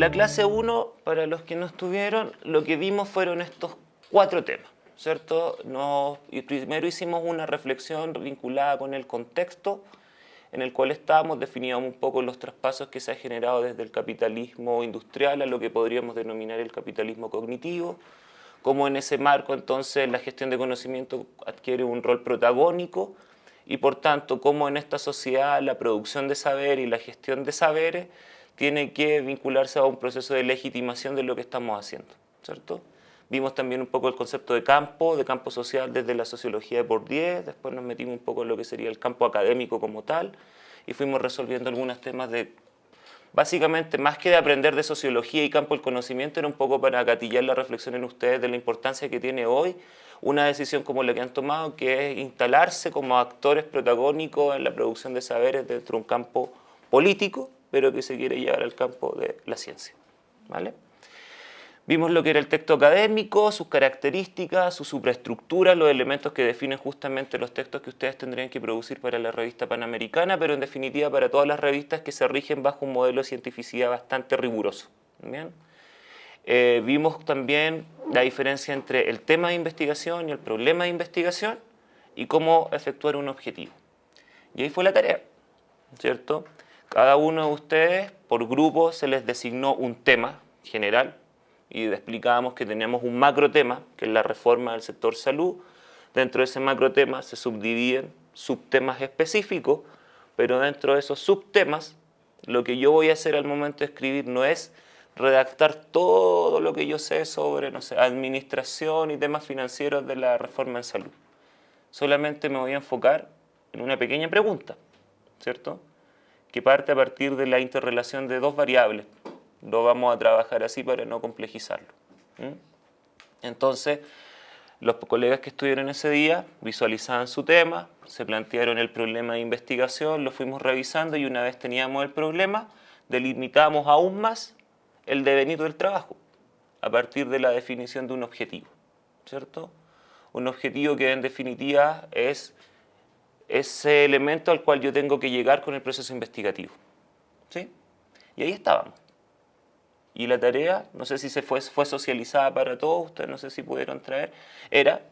la clase 1, para los que no estuvieron, lo que vimos fueron estos 4 temas, ¿cierto? Y primero hicimos una reflexión vinculada con el contexto en el cual estábamos, definíamos un poco los traspasos que se han generado desde el capitalismo industrial a lo que podríamos denominar el capitalismo cognitivo, cómo en ese marco entonces la gestión de conocimiento adquiere un rol protagónico y por tanto cómo en esta sociedad la producción de saber y la gestión de saberes tiene que vincularse a un proceso de legitimación de lo que estamos haciendo, ¿cierto? Vimos también un poco el concepto de campo social desde la sociología de Bourdieu, después nos metimos un poco en lo que sería el campo académico como tal y fuimos resolviendo algunos temas de, básicamente más que de aprender de sociología y campo del conocimiento, era un poco para acatillar la reflexión en ustedes de la importancia que tiene hoy una decisión como la que han tomado, que es instalarse como actores protagónicos en la producción de saberes dentro de un campo político, pero que se quiere llevar al campo de la ciencia, ¿vale? Vimos lo que era el texto académico, sus características, su superestructura, los elementos que definen justamente los textos que ustedes tendrían que producir para la revista Panamericana, pero en definitiva para todas las revistas que se rigen bajo un modelo de cientificidad bastante riguroso. ¿Bien? Vimos también la diferencia entre el tema de investigación y el problema de investigación y cómo efectuar un objetivo. Y ahí fue la tarea, ¿cierto? Cada uno de ustedes, por grupo, se les designó un tema general, y explicábamos que teníamos un macro tema, que es la reforma del sector salud. Dentro de ese macro tema se subdividen subtemas específicos, pero dentro de esos subtemas, lo que yo voy a hacer al momento de escribir no es redactar todo lo que yo sé sobre, no sé, administración y temas financieros de la reforma en salud. Solamente me voy a enfocar en una pequeña pregunta, ¿cierto? Que parte a partir de la interrelación de 2 variables. Lo vamos a trabajar así para no complejizarlo. Entonces, los colegas que estuvieron ese día visualizaban su tema, se plantearon el problema de investigación, lo fuimos revisando y una vez teníamos el problema, delimitamos aún más el devenir del trabajo a partir de la definición de un objetivo, ¿cierto? Un objetivo que en definitiva es ese elemento al cual yo tengo que llegar con el proceso investigativo, ¿sí? Y ahí estábamos. Y la tarea, no sé si fue socializada para todos, ustedes no sé si pudieron traer, era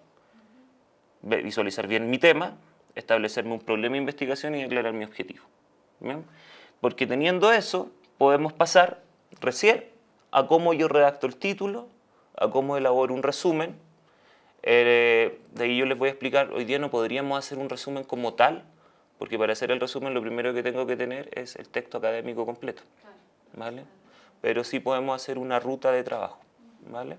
visualizar bien mi tema, establecerme un problema de investigación y declarar mi objetivo. ¿Bien? Porque teniendo eso, podemos pasar recién a cómo yo redacto el título, a cómo elaboro un resumen. De ahí yo les voy a explicar, hoy día no podríamos hacer un resumen como tal, porque para hacer el resumen lo primero que tengo que tener es el texto académico completo, ¿vale? Pero sí podemos hacer una ruta de trabajo, ¿vale?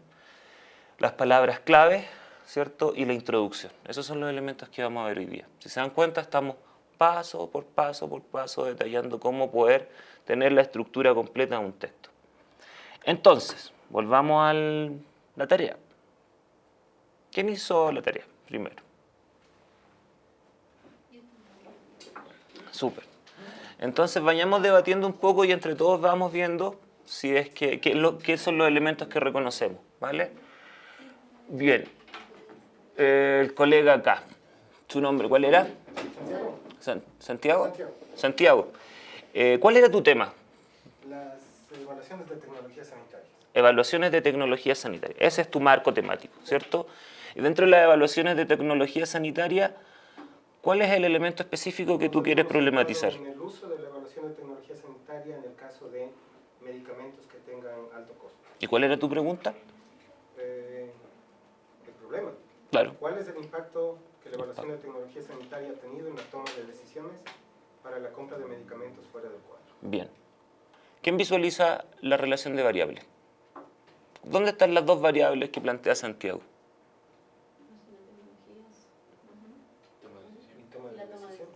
Las palabras clave, ¿cierto? Y la introducción. Esos son los elementos que vamos a ver hoy día. Si se dan cuenta, estamos paso por paso detallando cómo poder tener la estructura completa de un texto. Entonces, volvamos a la tarea. ¿Quién hizo la tarea primero? Súper. Entonces vayamos debatiendo un poco y entre todos vamos viendo si es qué son los elementos que reconocemos, ¿vale? Bien. El colega acá, ¿su nombre cuál era? ¿Santiago? Santiago. ¿Cuál era tu tema? Las evaluaciones de tecnologías sanitarias. Evaluaciones de tecnología sanitaria. Ese es tu marco temático, ¿cierto? Y dentro de las evaluaciones de tecnología sanitaria, ¿cuál es el elemento específico que tú quieres problematizar? En el uso de la evaluación de tecnología sanitaria en el caso de medicamentos que tengan alto costo. ¿Y cuál era tu pregunta? El problema. Claro. ¿Cuál es el impacto que la evaluación de tecnología sanitaria ha tenido en la toma de decisiones para la compra de medicamentos fuera del cuadro? Bien. ¿Quién visualiza la relación de variables? ¿Dónde están las 2 variables que plantea Santiago?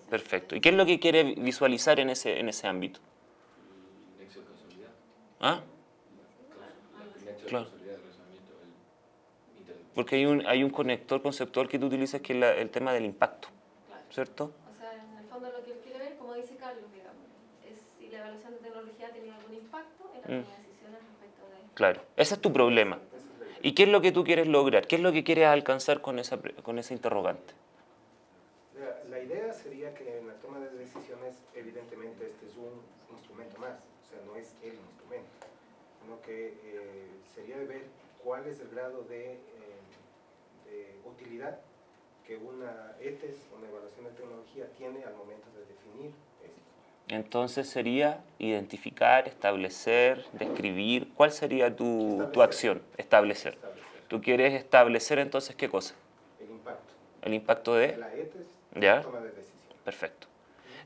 Perfecto. ¿Y qué es lo que quiere visualizar en ese ámbito? El nexo de causalidad. ¿Ah? El nexo de Claro. causalidad del razonamiento intelectual. Porque hay un conector conceptual que tú utilizas que es el tema del impacto, ¿cierto? O sea, en el fondo lo que él quiere ver, como dice Carlos, digamos, es si la evaluación de tecnología ha tenido algún impacto en la toma de decisiones respecto de... Claro, ese es tu problema. ¿Y qué es lo que tú quieres lograr? ¿Qué es lo que quieres alcanzar con ese interrogante? La idea sería que en la toma de decisiones, evidentemente, este es un instrumento más, o sea, no es el instrumento. sino que sería de ver cuál es el grado de utilidad que una ETES, una evaluación de tecnología, tiene al momento de definir esto. Entonces sería identificar, establecer, describir. ¿Cuál sería tu acción? Establecer. ¿Tú quieres establecer entonces qué cosa? El impacto. El impacto de La ETES, ¿ya? la toma de decisión. Perfecto.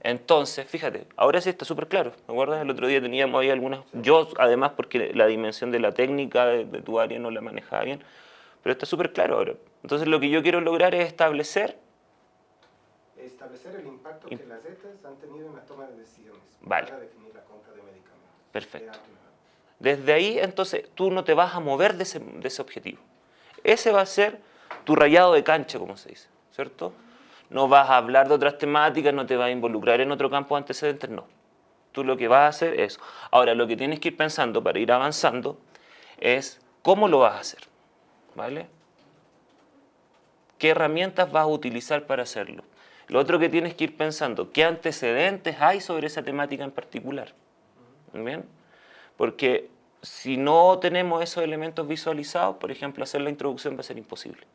Entonces, fíjate, ahora sí está súper claro. ¿Me acuerdas? El otro día teníamos ahí algunas... Yo, además, porque la dimensión de la técnica de tu área no la manejaba bien, pero está súper claro ahora. Entonces, lo que yo quiero lograr es establecer el impacto que las ETES han tenido en la toma de decisiones Vale. para definir la compra de medicamentos. Perfecto. Desde ahí, entonces, tú no te vas a mover de ese objetivo. Ese va a ser tu rayado de cancha, como se dice, ¿cierto? No vas a hablar de otras temáticas, no te vas a involucrar en otro campo de antecedentes, no. Tú lo que vas a hacer es eso. Ahora, lo que tienes que ir pensando para ir avanzando es cómo lo vas a hacer, ¿vale? ¿Qué herramientas vas a utilizar para hacerlo? Lo otro que tienes que ir pensando, ¿qué antecedentes hay sobre esa temática en particular? ¿Bien? Porque si no tenemos esos elementos visualizados, por ejemplo, hacer la introducción va a ser imposible,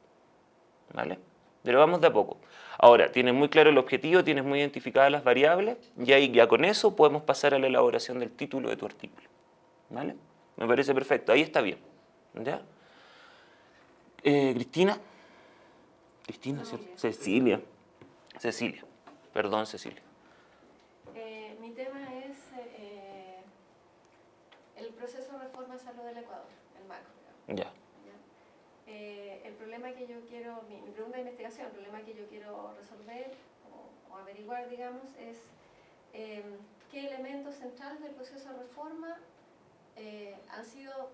¿vale? Pero vamos de a poco. Ahora, tienes muy claro el objetivo, tienes muy identificadas las variables, y ahí ya con eso podemos pasar a la elaboración del título de tu artículo, ¿vale? Me parece perfecto, ahí está bien, ¿ya? Cristina, ¿cierto? Cecilia, perdón, Cecilia. Mi tema es el proceso de reforma de salud del Ecuador, el macro, digamos. Ya. El problema que yo quiero, mi pregunta de investigación, el problema que yo quiero resolver o averiguar, digamos, es qué elementos centrales del proceso de reforma han sido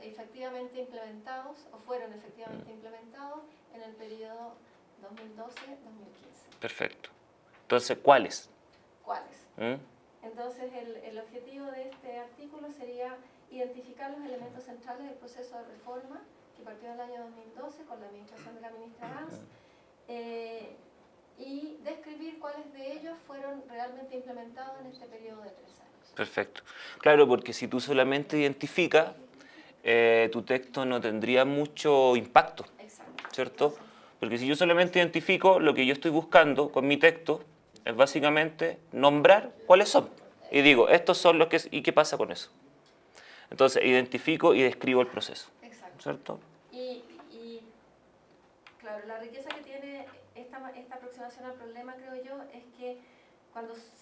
efectivamente implementados o fueron efectivamente implementados en el periodo 2012-2015. Perfecto. Entonces, ¿cuáles? ¿Cuáles? Entonces, el objetivo de este artículo sería identificar los elementos centrales del proceso de reforma que partió en el año 2012 con la administración de la ministra Gans y describir cuáles de ellos fueron realmente implementados en este periodo de 3 años. Perfecto. Claro, porque si tú solamente identificas, tu texto no tendría mucho impacto. Exacto. ¿Cierto? Porque si yo solamente identifico, lo que yo estoy buscando con mi texto es básicamente nombrar cuáles son. Y digo, estos son los que... ¿Y qué pasa con eso? Entonces, identifico y describo el proceso. Exacto. ¿Cierto? Y claro, la riqueza que tiene esta aproximación al problema, creo yo, es que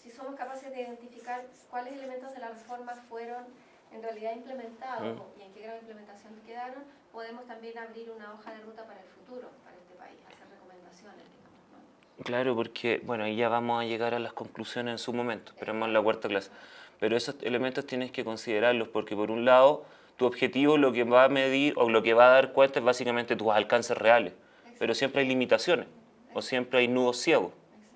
si somos capaces de identificar cuáles elementos de la reforma fueron en realidad implementados y en qué grado de implementación quedaron, podemos también abrir una hoja de ruta para el futuro, para este país, hacer recomendaciones, digamos, ¿no? Claro, porque, bueno, ahí ya vamos a llegar a las conclusiones en su momento, esperemos en la cuarta clase. Pero esos elementos tienes que considerarlos porque, por un lado, tu objetivo lo que va a medir o lo que va a dar cuenta es básicamente tus alcances reales. Pero siempre hay limitaciones o siempre hay nudos ciegos.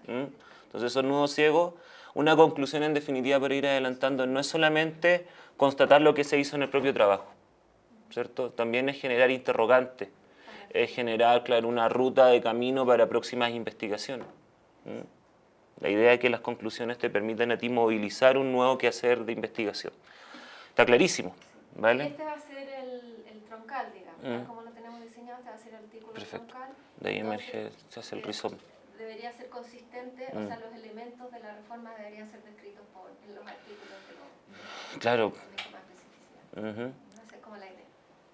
Entonces, esos nudos ciegos, una conclusión en definitiva para ir adelantando no es solamente constatar lo que se hizo en el propio trabajo, ¿cierto? También es generar interrogantes, es generar, claro, una ruta de camino para próximas investigaciones. La idea es que las conclusiones te permitan a ti movilizar un nuevo quehacer de investigación. Está clarísimo, ¿vale? Este va a ser el troncal, digamos, como lo tenemos diseñado, este va a ser el artículo troncal. De ahí Entonces, emerge, se hace el rizoma. Debería ser consistente, o sea, los elementos de la reforma deberían ser descritos en los artículos de los Claro. con más especificidad. Esa es como la idea.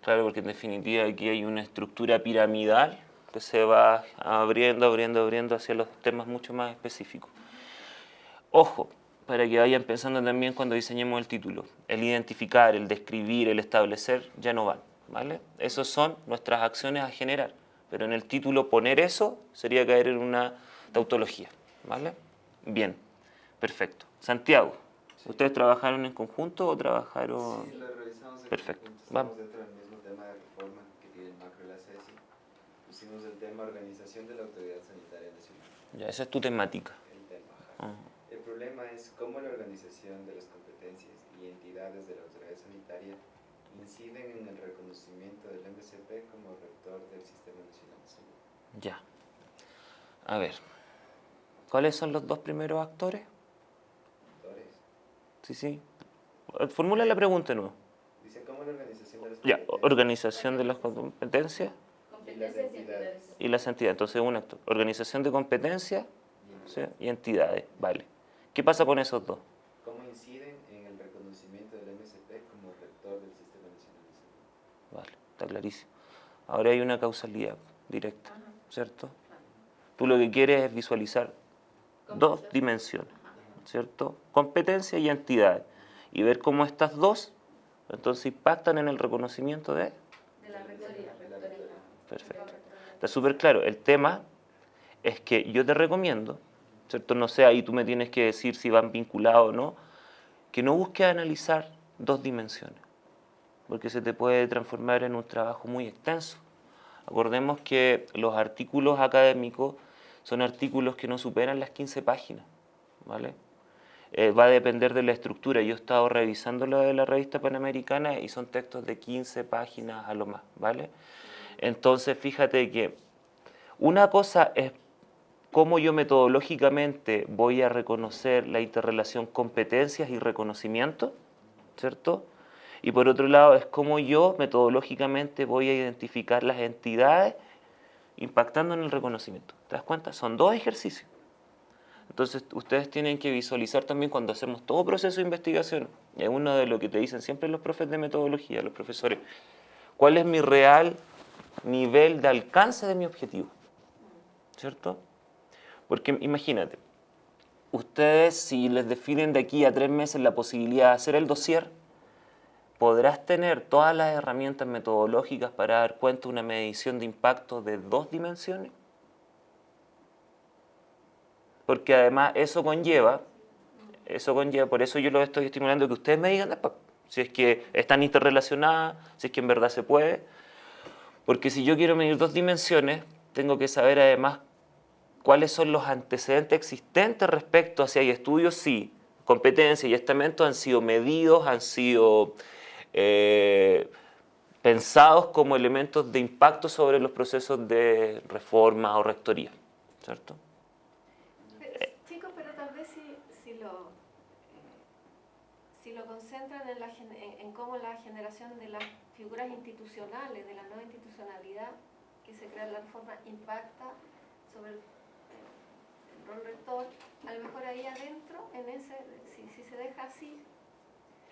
Claro, porque en definitiva aquí hay una estructura piramidal que se va abriendo hacia los temas mucho más específicos. Ojo, para que vayan pensando también cuando diseñemos el título, el identificar, el describir, el establecer, ya no van, ¿vale? Esas son nuestras acciones a generar, pero en el título poner eso sería caer en una tautología, ¿vale? Bien, perfecto. Santiago, ¿ustedes trabajaron en conjunto o trabajaron...? Sí, lo realizamos en Perfecto. conjunto. Vamos. Estamos dentro del mismo tema de reforma que tiene el macro y la CESI. Pusimos el tema organización de la Autoridad Sanitaria Nacional. Ya, esa es tu temática. El tema, ajá. El problema es cómo la organización de las competencias y entidades de la Autoridad Sanitaria inciden en el reconocimiento del MSP como rector del Sistema Nacional de Salud. Ya. A ver, ¿cuáles son los dos primeros actores? Actores. Sí. Formula la pregunta de nuevo. Dice cómo ¿Cómo la organización de las Ya, competencias organización de las competencias y las entidades y las entidades. Entonces, un actor. Organización de competencias, ¿sí? Y entidades, vale. ¿Qué pasa con esos dos? ¿Cómo inciden en el reconocimiento del MSP como rector del Sistema Nacional de Salud? Vale, está clarísimo. Ahora hay una causalidad directa, ¿cierto? Tú lo que quieres es visualizar dos dimensiones, ¿cierto? Competencia y entidades. Y ver cómo estas dos, entonces, impactan en el reconocimiento de... De la rectoría. Perfecto. Está súper claro. El tema es que yo te recomiendo, ¿cierto? No sé, ahí tú me tienes que decir si van vinculados o no, que no busques analizar dos dimensiones, porque se te puede transformar en un trabajo muy extenso. Acordemos que los artículos académicos son artículos que no superan las 15 páginas, ¿vale? Va a depender de la estructura. Yo he estado revisando lo de la revista Panamericana y son textos de 15 páginas a lo más, ¿vale? Entonces, fíjate que una cosa es cómo yo metodológicamente voy a reconocer la interrelación competencias y reconocimiento, ¿cierto? Y por otro lado es cómo yo metodológicamente voy a identificar las entidades impactando en el reconocimiento. ¿Te das cuenta? Son dos ejercicios. Entonces ustedes tienen que visualizar también cuando hacemos todo proceso de investigación, y es uno de lo que te dicen siempre los profes de metodología, los profesores, ¿cuál es mi real nivel de alcance de mi objetivo? ¿Cierto? Porque imagínate, ustedes si les definen de aquí a 3 meses la posibilidad de hacer el dossier, podrás tener todas las herramientas metodológicas para dar cuenta de una medición de impacto de 2 dimensiones. Porque además eso conlleva, por eso yo lo estoy estimulando, que ustedes me digan después, si es que están interrelacionadas, si es que en verdad se puede. Porque si yo quiero medir 2 dimensiones, tengo que saber además cuáles son los antecedentes existentes respecto a si hay estudios, sí, competencias y estamentos han sido medidos, han sido pensados como elementos de impacto sobre los procesos de reforma o rectoría, ¿cierto? Chicos, pero tal vez si lo concentran en cómo la generación de las figuras institucionales, de la nueva institucionalidad que se crea en la reforma, impacta sobre el rol rector, a lo mejor ahí adentro, si se deja así.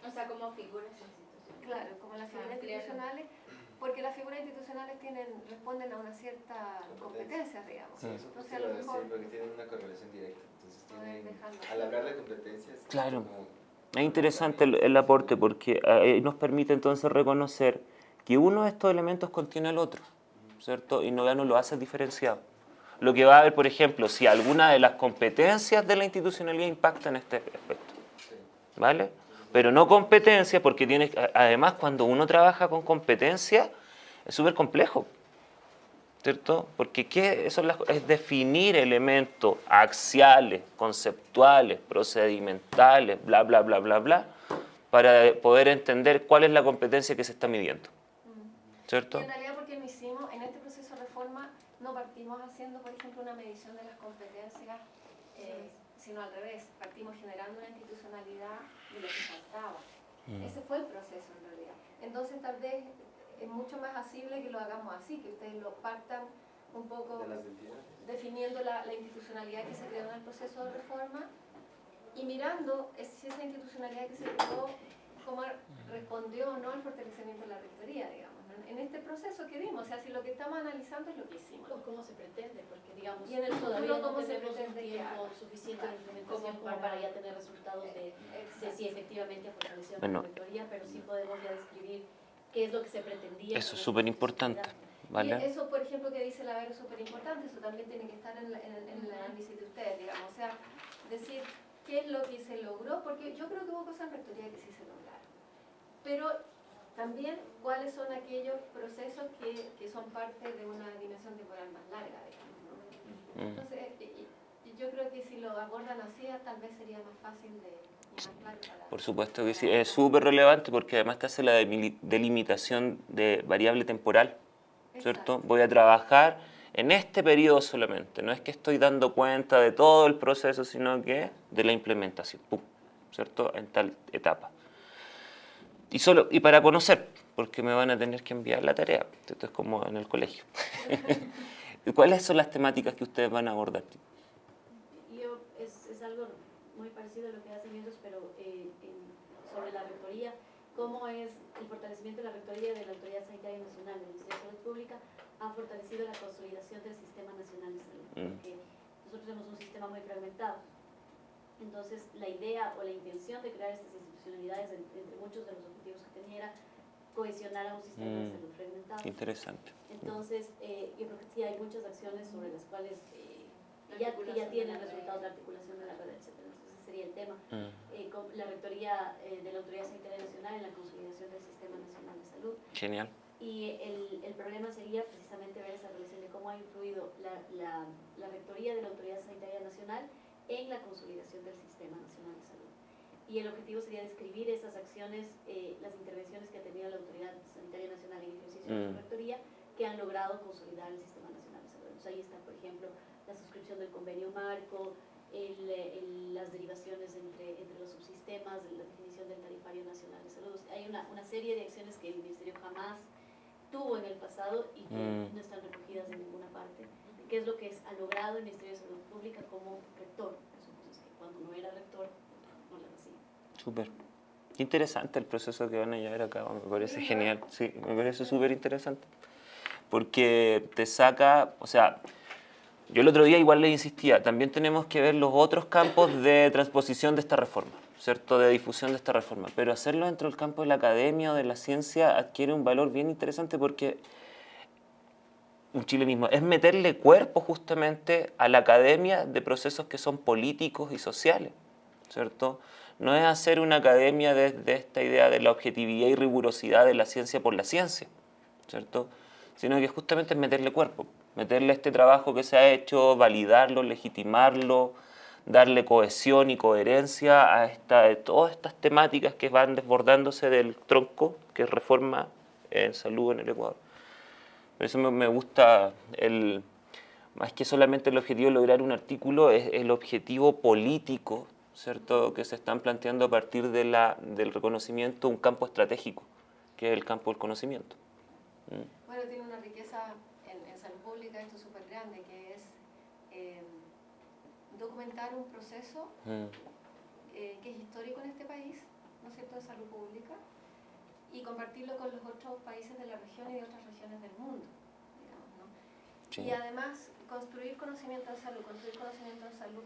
O sea, como figuras institucionales. Claro, como las figuras institucionales, porque las figuras institucionales responden a una cierta competencia, digamos. Sí, eso Entonces, te a iba lo a decir, mejor porque tienen una correlación directa. Entonces, poder dejarlo. al hablar de competencias, Claro. como Es interesante el aporte porque nos permite entonces reconocer que uno de estos elementos contiene al otro, ¿cierto? Y ya no lo hace diferenciado. Lo que va a haber, por ejemplo, si alguna de las competencias de la institucionalidad impacta en este aspecto, ¿vale? Pero no competencia, porque además cuando uno trabaja con competencia es súper complejo, ¿cierto? Porque es definir elementos axiales, conceptuales, procedimentales, bla, bla, bla, bla, bla, para poder entender cuál es la competencia que se está midiendo, ¿cierto? Y en realidad, porque no hicimos, en este proceso de reforma, no partimos haciendo, por ejemplo, una medición de las competencias, sino al revés, partimos generando una institucionalidad de lo que faltaba. Ese fue el proceso en realidad. Entonces tal vez es mucho más asible que lo hagamos así, que ustedes lo partan un poco de las entidades. definiendo la institucionalidad que se creó en el proceso de reforma y mirando si esa institucionalidad que se creó, cómo respondió o no al fortalecimiento de la rectoría, digamos, ¿no? En este proceso que vimos, o sea, si lo que estamos analizando es lo que hicimos. O cómo se pretende, porque digamos, Y en el todavía futuro, no ¿cómo se tenemos un pretende que tiempo haga? suficiente de implementación Como como para ya tener resultados de si efectivamente fortalecieron Bueno. la rectoría, pero sí podemos ya describir qué es lo que se pretendía. Eso con es esta súper importante, institucionalidad. Y ¿vale? eso, por ejemplo, que dice la Vero es súper importante, eso también tiene que estar en el análisis de ustedes, digamos, o sea, decir qué es lo que se logró, porque yo creo que hubo cosas en rectoría que sí se lograron, pero también cuáles son aquellos procesos que son parte de una dimensión temporal más larga, digamos, ¿no? Entonces, y yo creo que si lo abordan así, tal vez sería más fácil y más claro para... Por supuesto que sí, es súper relevante porque además te hace la delimitación de variable temporal, ¿cierto? Exacto. Voy a trabajar en este periodo solamente, no es que estoy dando cuenta de todo el proceso, sino que de la implementación, ¡pum!, ¿cierto? En tal etapa. y para conocer, porque me van a tener que enviar la tarea. Esto es como en el colegio. ¿Cuáles son las temáticas que ustedes van a abordar? Es algo muy parecido a lo que hacen ellos, pero sobre la rectoría, cómo es el fortalecimiento de la rectoría de la Autoridad Sanitaria Nacional del Ministerio de Salud Pública ha fortalecido la consolidación del Sistema Nacional de Salud, porque nosotros tenemos un sistema muy fragmentado. Entonces, la idea o la intención de crear estas institucionalidades, entre muchos de los objetivos que tenía, era cohesionar a un sistema de salud fragmentado. Interesante. Entonces, yo creo que sí hay muchas acciones sobre las cuales que ya tienen resultados de articulación de la red, etc. Entonces, ese sería el tema. Con la rectoría de la Autoridad Sanitaria Nacional en la consolidación del Sistema Nacional de Salud. Genial. Y el problema sería precisamente ver esa relación de cómo ha influido la rectoría de la Autoridad Sanitaria Nacional en la consolidación del Sistema Nacional de Salud. Y el objetivo sería describir esas acciones, las intervenciones que ha tenido la Autoridad Sanitaria Nacional en ejercicio de su rectoría, que han logrado consolidar el Sistema Nacional de Salud. Entonces ahí está, por ejemplo, la suscripción del convenio marco, las derivaciones entre los subsistemas, la definición del tarifario nacional de salud. Hay una serie de acciones que el Ministerio jamás tuvo en el pasado y que no están recogidas en ninguna parte. ¿Qué es lo que ha logrado el Ministerio de Salud Pública como rector? Son cosas que cuando no era rector no las hacía. Súper. Qué interesante el proceso que van a llevar a cabo, me parece genial. Sí, me parece súper interesante. Porque te saca, o sea, yo el otro día igual les insistía, también tenemos que ver los otros campos de transposición de esta reforma, ¿cierto? De difusión de esta reforma. Pero hacerlo dentro del campo de la academia o de la ciencia adquiere un valor bien interesante porque un chilenismo es meterle cuerpo justamente a la academia de procesos que son políticos y sociales, ¿cierto? No es hacer una academia desde esta idea de la objetividad y rigurosidad de la ciencia por la ciencia, ¿cierto? Sino que justamente es meterle cuerpo, meterle este trabajo que se ha hecho, validarlo, legitimarlo, darle cohesión y coherencia a todas estas temáticas que van desbordándose del tronco, que es reforma en salud en el Ecuador. Por eso me gusta, más que solamente el objetivo de lograr un artículo, es el objetivo político, ¿cierto?, que se están planteando a partir del reconocimiento de un campo estratégico, que es el campo del conocimiento. Bueno, tiene una riqueza en salud pública, esto es súper grande, que es documentar un proceso que es histórico en este país, ¿no es cierto?, de salud pública, y compartirlo con los otros países de la región y de otras regiones del mundo, digamos, ¿no? Sí. Y además, construir conocimiento en salud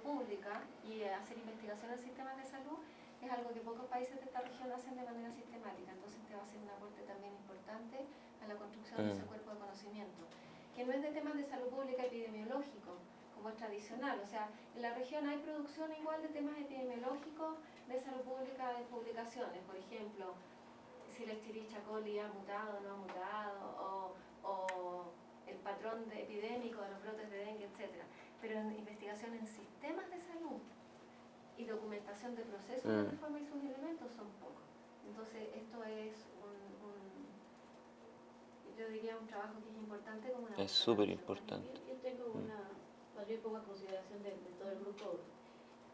pública y hacer investigación en sistemas de salud es algo que pocos países de esta región hacen de manera sistemática, entonces te va a ser un aporte también importante a la construcción de ese cuerpo de conocimiento, que no es de temas de salud pública epidemiológico, como es tradicional, o sea, en la región hay producción igual de temas epidemiológicos de salud pública de publicaciones, por ejemplo, si la Escherichia coli ha mutado o no ha mutado, o el patrón epidémico de los brotes de dengue, etc. Pero en investigación en sistemas de salud y documentación de procesos de reforma y sus elementos son pocos. Entonces, esto es yo diría un trabajo que es importante como una... Es súper importante. Yo tengo más bien pongo a consideración de todo el grupo,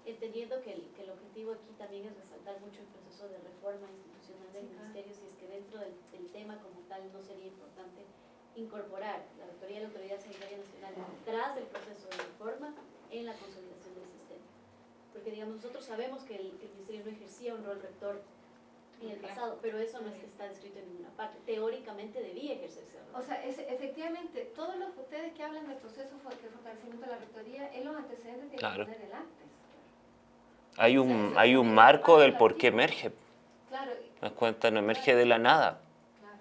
entendiendo que el objetivo aquí también es resaltar mucho el proceso de reforma institucional del ministerio, si es que dentro del tema como tal no sería importante incorporar la rectoría de la Autoridad Sanitaria Nacional tras el proceso de reforma en la consolidación del sistema. Porque digamos, nosotros sabemos que el ministerio no ejercía un rol rector en el pasado, pero eso no es que está descrito en ninguna parte. Teóricamente debía ejercerse. O sea, efectivamente, todos los ustedes que hablan del proceso de fortalecimiento de la rectoría, en los antecedentes tienen que poner el antes. Hay un marco del por qué emerge. Claro. ¿Te das cuenta? No emerge de la nada.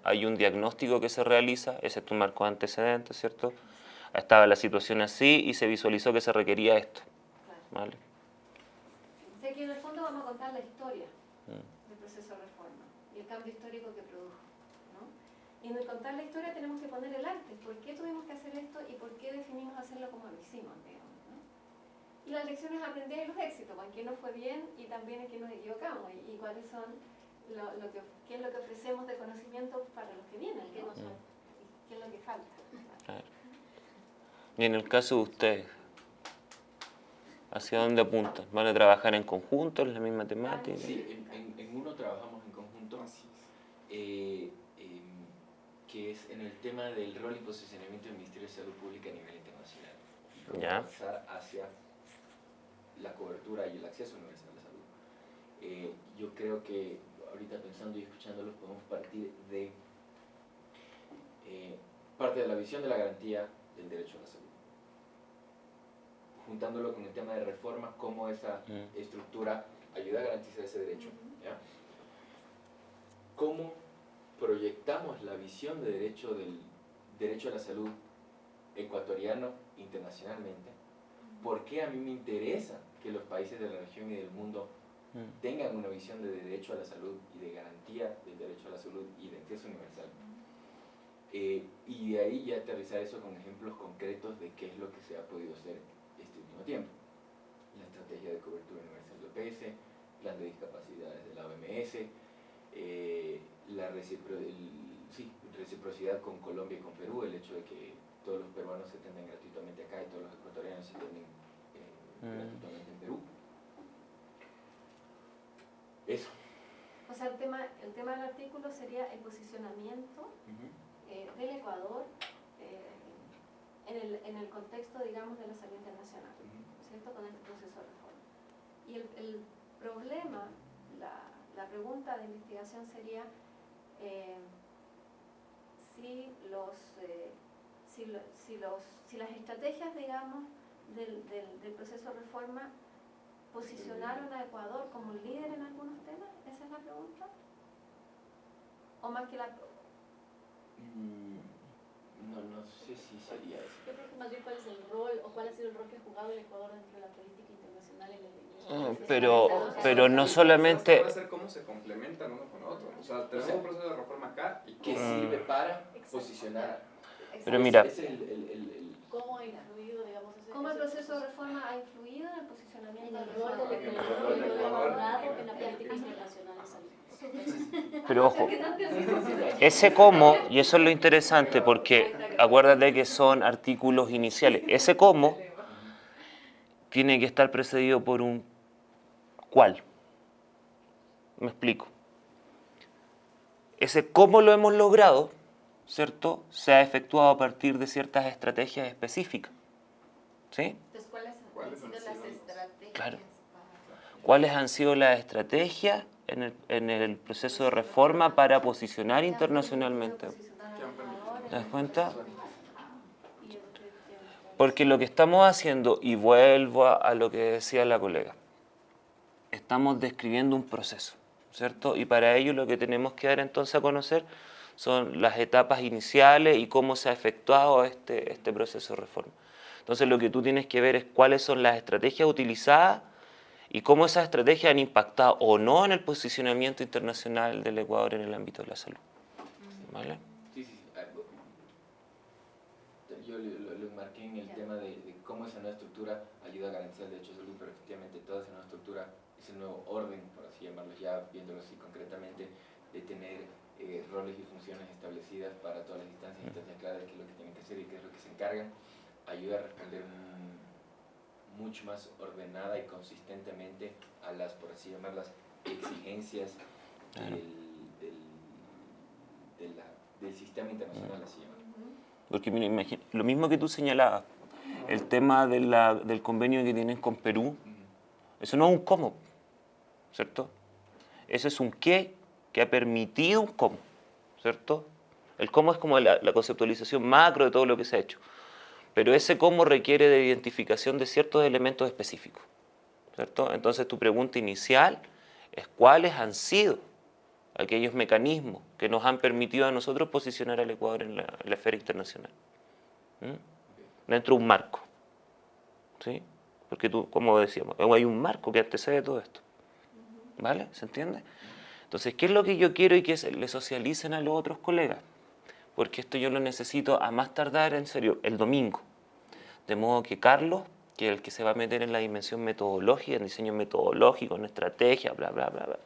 Hay un diagnóstico que se realiza, ese es tu marco de antecedentes, ¿cierto? Estaba la situación así y se visualizó que se requería esto. ¿Vale? Sé que en el fondo vamos a contar la historia del proceso de reforma y el cambio histórico que produjo, ¿no? Y en el contar la historia tenemos que poner el antes. ¿Por qué tuvimos que hacer esto y por qué definimos hacerlo como lo hicimos, digamos, ¿no? Y las lecciones aprendidas y los éxitos, en qué nos fue bien y también en qué nos equivocamos y cuáles son qué es lo que ofrecemos de conocimiento para los que vienen, qué es lo que falta. Claro. Y en el caso de ustedes, ¿hacia dónde apuntan? ¿Van a trabajar en conjunto, en la misma temática? Sí, en uno trabajamos en conjunto que es en el tema del rol y posicionamiento del Ministerio de Salud Pública a nivel internacional. Y cómo Ya. avanzar hacia la cobertura y el acceso universal a la salud. Yo creo que ahorita pensando y escuchándolos podemos partir de parte de la visión de la garantía del derecho a la salud. Juntándolo con el tema de reforma, cómo esa estructura ayuda a garantizar ese derecho. ¿Ya? ¿Cómo proyectamos la visión de del derecho a la salud ecuatoriano internacionalmente? ¿Por qué a mí me interesa que los países de la región y del mundo tengan una visión de derecho a la salud y de garantía del derecho a la salud y de acceso universal? Y de ahí ya aterrizar eso con ejemplos concretos de qué es lo que se ha podido hacer este último tiempo. La estrategia de cobertura universal de OPS, plan de discapacidades de la OMS, la reciprocidad con Colombia y con Perú, el hecho de que todos los peruanos se atienden gratuitamente acá y todos los ecuatorianos se atienden gratuitamente en Perú. Eso. O sea, el tema del artículo sería el posicionamiento del Ecuador en el contexto, digamos, de la salud internacional, ¿cierto? Con este proceso de reforma. Y el problema, la pregunta de investigación sería si las estrategias, digamos, del proceso de reforma posicionaron a Ecuador como líder en algunos temas. ¿Esa es la pregunta? ¿O más que la... No sé si sería eso. Yo creo que más bien cuál es el rol o cuál ha sido el rol que ha jugado el Ecuador dentro de la política internacional en pero no solamente... Va a ser cómo se complementan uno con otro. O sea, tenemos un proceso de reforma acá y ¿Qué sirve para posicionar? Pero mira... Es ¿Cómo ha influido, digamos, ¿Cómo el proceso de reforma ha influido en el posicionamiento en el del rol Ecuador? del Ecuador en la política internacional de salud? Pero ojo, ese cómo, y eso es lo interesante, porque acuérdate que son artículos iniciales, ese cómo tiene que estar precedido por un cuál. Me explico. Ese cómo lo hemos logrado, ¿cierto?, se ha efectuado a partir de ciertas estrategias específicas. ¿Sí? Entonces, ¿cuáles han sido las estrategias? Claro. ¿Cuáles han sido las estrategias en el proceso de reforma para posicionar internacionalmente? ¿Te das cuenta? Porque lo que estamos haciendo, y vuelvo a lo que decía la colega, estamos describiendo un proceso, ¿cierto? Y para ello lo que tenemos que dar entonces a conocer son las etapas iniciales y cómo se ha efectuado este proceso de reforma. Entonces lo que tú tienes que ver es cuáles son las estrategias utilizadas y cómo esas estrategias han impactado o no en el posicionamiento internacional del Ecuador en el ámbito de la salud. ¿Vale? Sí. Yo lo enmarqué en el tema de cómo esa nueva estructura ayuda a garantizar el derecho a salud, pero efectivamente toda esa nueva estructura, ese nuevo orden, por así llamarlo, ya viéndolo así concretamente, de tener roles y funciones establecidas para todas las instancias, instancias claras de qué es lo que tienen que hacer y qué es lo que se encargan, ayuda a responder mucho más ordenada y consistentemente a las, por así llamarlas, exigencias del sistema internacional, así llamarlo. Porque mira, lo mismo que tú señalabas, el tema del convenio que tienen con Perú, eso no es un cómo, ¿cierto? Eso es un qué que ha permitido un cómo, ¿cierto? El cómo es como la conceptualización macro de todo lo que se ha hecho. Pero ese cómo requiere de identificación de ciertos elementos específicos, ¿cierto? Entonces tu pregunta inicial es cuáles han sido aquellos mecanismos que nos han permitido a nosotros posicionar al Ecuador en la esfera internacional. Dentro de un marco, ¿sí? Porque tú, como decíamos, hay un marco que antecede todo esto, ¿vale? ¿Se entiende? Entonces, ¿qué es lo que yo quiero y que le socialicen a los otros colegas? Porque esto yo lo necesito a más tardar, en serio, el domingo. De modo que Carlos, que es el que se va a meter en la dimensión metodológica, en diseño metodológico, en estrategia, bla, bla, bla, bla,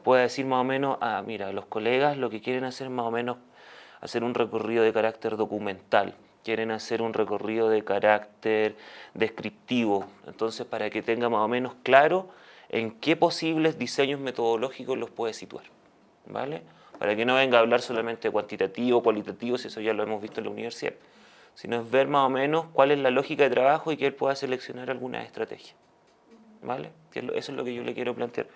puede decir más o menos, mira, los colegas lo que quieren hacer más o menos, hacer un recorrido de carácter documental, quieren hacer un recorrido de carácter descriptivo, entonces para que tenga más o menos claro en qué posibles diseños metodológicos los puede situar, ¿vale? para que no venga a hablar solamente de cuantitativo, cualitativo, si eso ya lo hemos visto en la universidad, sino es ver más o menos cuál es la lógica de trabajo y que él pueda seleccionar algunas estrategias. ¿Vale? Eso es lo que yo le quiero plantear.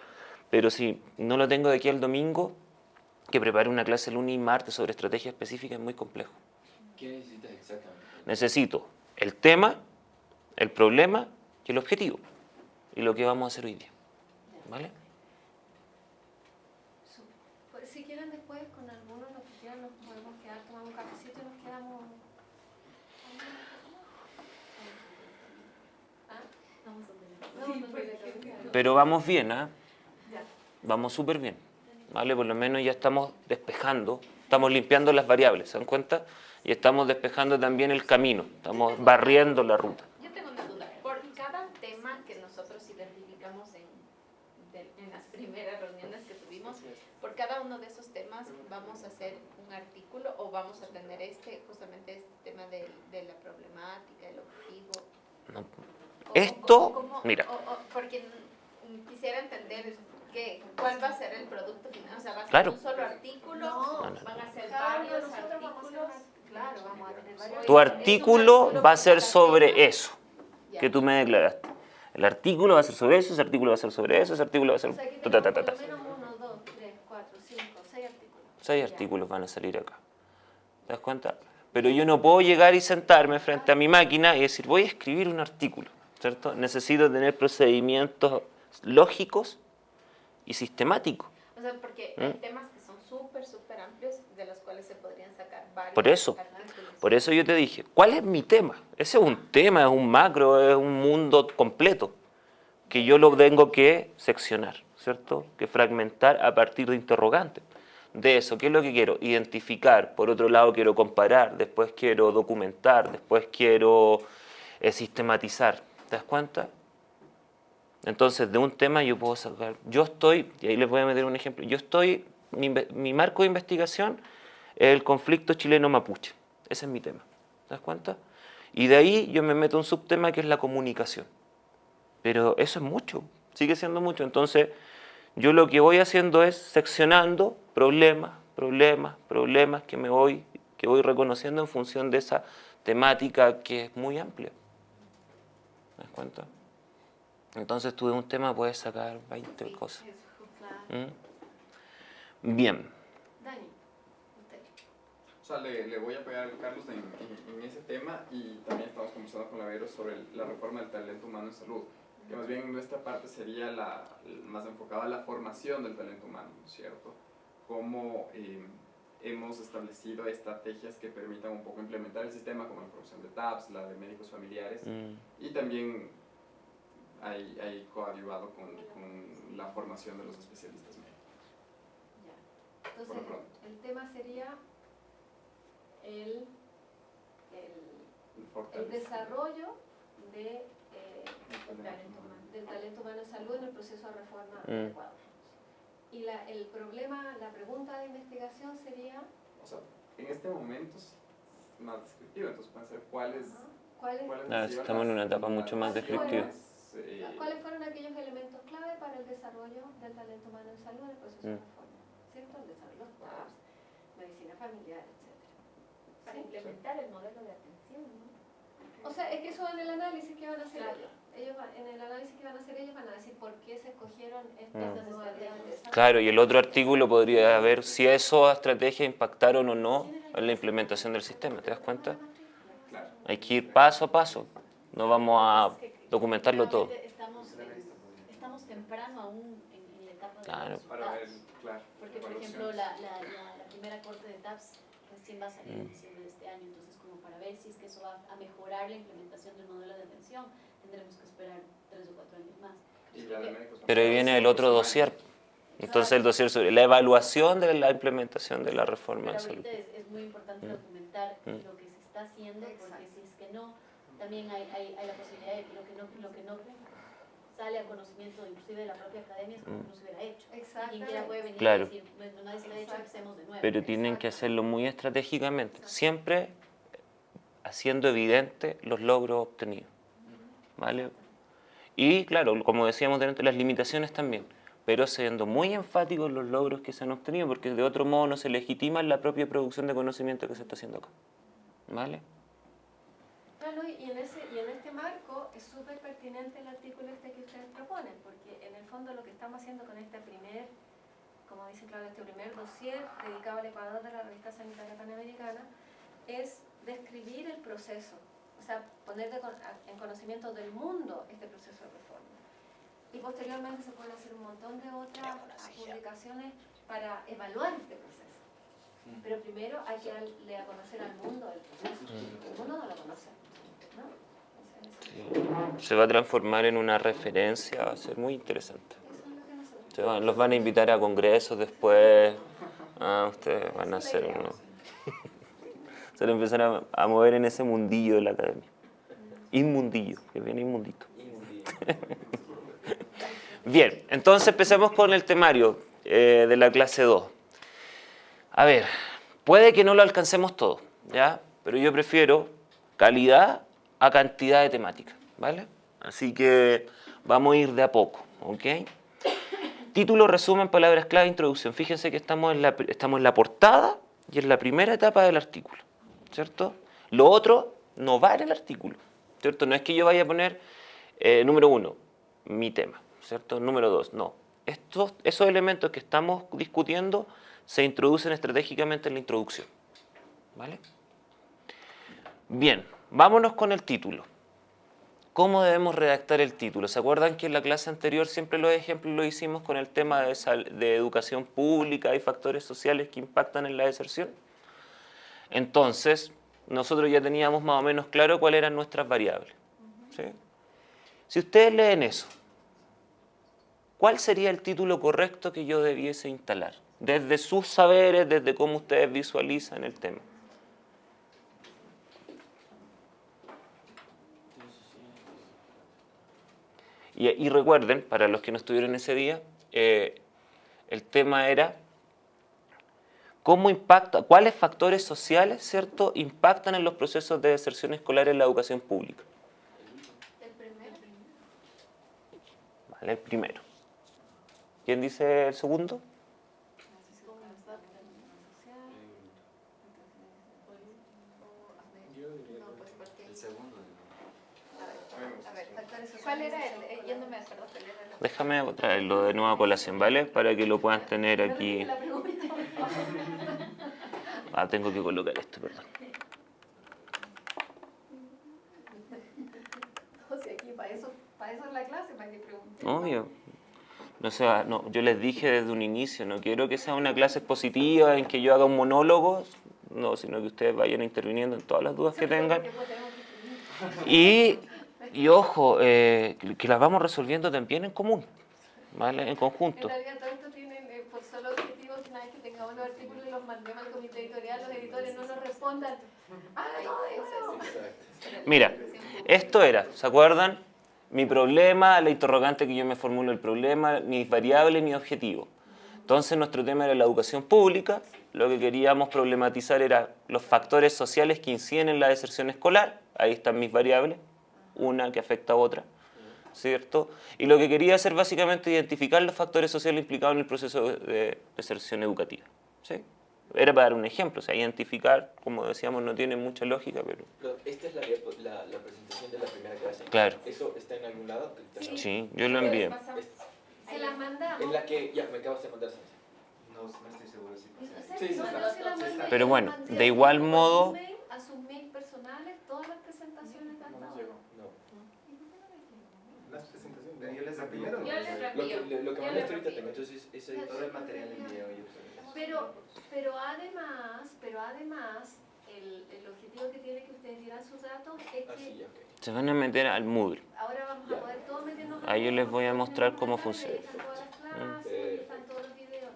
Pero si no lo tengo de aquí al domingo, que prepare una clase el lunes y martes sobre estrategia específica es muy complejo. ¿Qué necesitas exactamente? Necesito el tema, el problema y el objetivo. Y lo que vamos a hacer hoy día. ¿Vale? Pues, si quieren después con algunos los que quieran nos podemos quedar, tomamos un cafecito y nos quedamos. Pero vamos bien, ¿ah? Vamos súper bien. ¿Vale? Por lo menos ya estamos despejando, estamos limpiando las variables, ¿se dan cuenta? Y estamos despejando también el camino, estamos barriendo la ruta. Yo tengo una duda. Por cada tema que nosotros identificamos en las primeras reuniones que tuvimos, por cada uno de esos temas vamos a hacer un artículo o vamos a tener justamente este tema de la problemática, el objetivo. No. O- Esto, ¿cómo? mira. Porque quisiera entender cuál va a ser el producto final. O sea, ¿va a ser Claro. un solo artículo? No. ¿Van a ser Cada uno de varios nosotros vamos a hacer artículos? claro, vamos a tener varios. Tu artículo va a ser sobre eso Ya. que tú me declaraste. El artículo va a ser sobre eso, ese artículo va a ser sobre eso, ese artículo va a ser... O sea, aquí ta, ta, ta, tenemos ta, por ta. lo menos 1, 2, 3, 4, 5, 6 artículos. 6 artículos van a salir acá. ¿Te das cuenta? Pero yo no puedo llegar y sentarme frente a mi máquina y decir, voy a escribir un artículo, ¿cierto? Necesito tener procedimientos lógicos y sistemáticos. O sea, porque hay temas que son súper amplios de los cuales se podrían sacar varios Por eso. artículos. Por eso yo te dije, ¿cuál es mi tema? Ese es un tema, es un macro, es un mundo completo que yo lo tengo que seccionar, ¿cierto? Que fragmentar a partir de interrogantes. De eso, ¿qué es lo que quiero? Identificar, por otro lado quiero comparar, después quiero documentar, después quiero sistematizar. ¿Te das cuenta? Entonces, de un tema yo puedo sacar, yo estoy, y ahí les voy a meter un ejemplo, mi marco de investigación es el conflicto chileno-mapuche, ese es mi tema, ¿te das cuenta? Y de ahí yo me meto un subtema que es la comunicación, pero eso es mucho, sigue siendo mucho, entonces yo lo que voy haciendo es seccionando problemas que voy reconociendo en función de esa temática que es muy amplia, ¿te das cuenta? Entonces tú de un tema puedes sacar 20 cosas. Claro. Bien. Dani, usted. O sea, le voy a pegar a Carlos en ese tema y también estamos conversando con la Vero sobre la reforma del talento humano en salud, que más bien nuestra parte sería más enfocada a la formación del talento humano, ¿no es cierto? Cómo hemos establecido estrategias que permitan un poco implementar el sistema, como la formación de TAPS, la de médicos familiares, y también hay coadyuvado con la formación de los especialistas médicos. Ya. Por lo Entonces, pronto. el tema sería el desarrollo del talento humano en salud en el proceso de reforma adecuado. Y el problema, la pregunta de investigación sería... O sea, en este momento es más descriptivo, entonces pueden ser cuáles Estamos en una etapa mucho más descriptiva. ¿Cuáles fueron aquellos elementos clave para el desarrollo del talento humano en salud en el proceso de reforma? ¿Cierto? El desarrollo de los TAPS, medicina familiar, etc. Para implementar el modelo de atención, ¿no? O sea, es que eso en el análisis que van a hacer ellos en el análisis que van a hacer ellos van a decir por qué se escogieron estas estrategias. Claro, y el otro artículo podría ver si esas estrategias impactaron o no en la implementación del sistema, ¿te das cuenta? Hay que ir paso a paso, no vamos a documentarlo todo. Estamos temprano aún en la etapa de Claro. los Para ver, resultados. claro, Porque, por ejemplo, la primera corte de TAPS recién va a salir en diciembre de este año, entonces como para ver si es que eso va a mejorar la implementación del modelo de atención, tendremos que esperar 3 o 4 años más. y la de médicos Pero ahí viene el otro dossier. Entonces el dossier sobre la evaluación de la implementación de la reforma Pero en salud. ahorita es muy importante documentar lo que se está haciendo, porque si es que no, también hay la posibilidad de que lo que no sale a conocimiento inclusive de la propia academia es como que no se hubiera hecho. Exactamente. Quien quiera puede venir Claro. y decir, bueno, nadie se lo ha hecho, empecemos de nuevo. Pero tienen que hacerlo muy estratégicamente, siempre haciendo evidente los logros obtenidos, ¿vale? Y claro, como decíamos delante, las limitaciones también, pero siendo muy enfático en los logros que se han obtenido, porque de otro modo no se legitima la propia producción de conocimiento que se está haciendo acá. ¿Vale? Claro, y en este marco es súper pertinente el artículo este que ustedes proponen, porque en el fondo lo que estamos haciendo con este primer, como dice Claudia, este primer dossier dedicado al Ecuador de la Revista Sanitaria Panamericana, es describir el proceso, o sea, poner en conocimiento del mundo este proceso de reforma. Y posteriormente se pueden hacer un montón de otras publicaciones para evaluar este proceso. Pero primero hay que darle a conocer al mundo el proceso. El mundo no lo conoce, ¿no? Se va a transformar en una referencia, va a ser muy interesante. Eso es lo que nosotros... Los van a invitar a congresos después. Ustedes van a hacer uno. Se van a empezar a mover en ese mundillo de la academia. Inmundillo, que viene inmundito. Bien, entonces empecemos con el temario de la clase 2. A ver, puede que no lo alcancemos todo, ¿ya? Pero yo prefiero calidad a cantidad de temática, ¿vale? Así que vamos a ir de a poco, ¿ok? Título, resumen, palabras clave, introducción. Fíjense que estamos en la portada y en la primera etapa del artículo, ¿cierto? Lo otro no va en el artículo, ¿cierto? No es que yo vaya a poner, número 1, mi tema, ¿cierto? Número 2, no. Esos elementos que estamos discutiendo se introducen estratégicamente en la introducción, ¿vale? Bien, vámonos con el título. ¿Cómo debemos redactar el título? ¿Se acuerdan que en la clase anterior siempre los ejemplos lo hicimos con el tema de educación pública y factores sociales que impactan en la deserción? Entonces, nosotros ya teníamos más o menos claro cuáles eran nuestras variables, ¿sí? Si ustedes leen eso, ¿cuál sería el título correcto que yo debiese instalar? Desde sus saberes, desde cómo ustedes visualizan el tema. Y recuerden, para los que no estuvieron ese día, el tema era cuáles factores sociales, ¿cierto?, impactan en los procesos de deserción escolar en la educación pública. El primero. Vale, el primero. ¿Quién dice el segundo? El segundo. ¿Cuál era el? Yo no me acuerdo cuál era el. Déjame traerlo de nuevo a colación, ¿vale? Para que lo puedan tener aquí. Tengo que colocar esto, perdón. Entonces aquí para eso es la clase, para que pregunten. Obvio. No, yo les dije desde un inicio, no quiero que sea una clase expositiva en que yo haga un monólogo, no, sino que ustedes vayan interviniendo en todas las dudas que tengan. Y ojo, que las vamos resolviendo también en común, ¿vale? En conjunto. En realidad todo esto tiene por solo objetivo que una vez que tengamos los artículos y los mandemos al comité editorial, los editores no nos respondan. ¡Haga todo eso! Mira, esto era, ¿se acuerdan? Mi problema, la interrogante que yo me formulo el problema, mis variables, mi objetivo. Entonces nuestro tema era la educación pública, lo que queríamos problematizar era los factores sociales que inciden en la deserción escolar, ahí están mis variables, una que afecta a otra, ¿cierto? Y lo que quería hacer básicamente identificar los factores sociales implicados en el proceso de deserción educativa, ¿sí? Era para dar un ejemplo, o sea, identificar, como decíamos, no tiene mucha lógica, pero... Esta es la presentación de la primera clase. Claro. ¿Eso está en algún lado? Sí, yo lo envié. Se la mandamos. En la que ya me acabas de mandar. No estoy seguro si pasa. Sí, sí, Pero bueno, de igual modo... A sus mail personales, todas las presentaciones de hasta ahora. Las presentaciones. Pero yo les La envío. primera no. Yo les reenvío. Lo que mandaste ahorita tengo, entonces ese Todo el material envío yo. Pero además el objetivo que tiene que ustedes dieran sus datos es que así ya, ok. Se van a meter al Moodle. ahora vamos a poder todos meternos. Ahí yo les voy a mostrar cómo funciona. Están todas las clases, están todos los videos.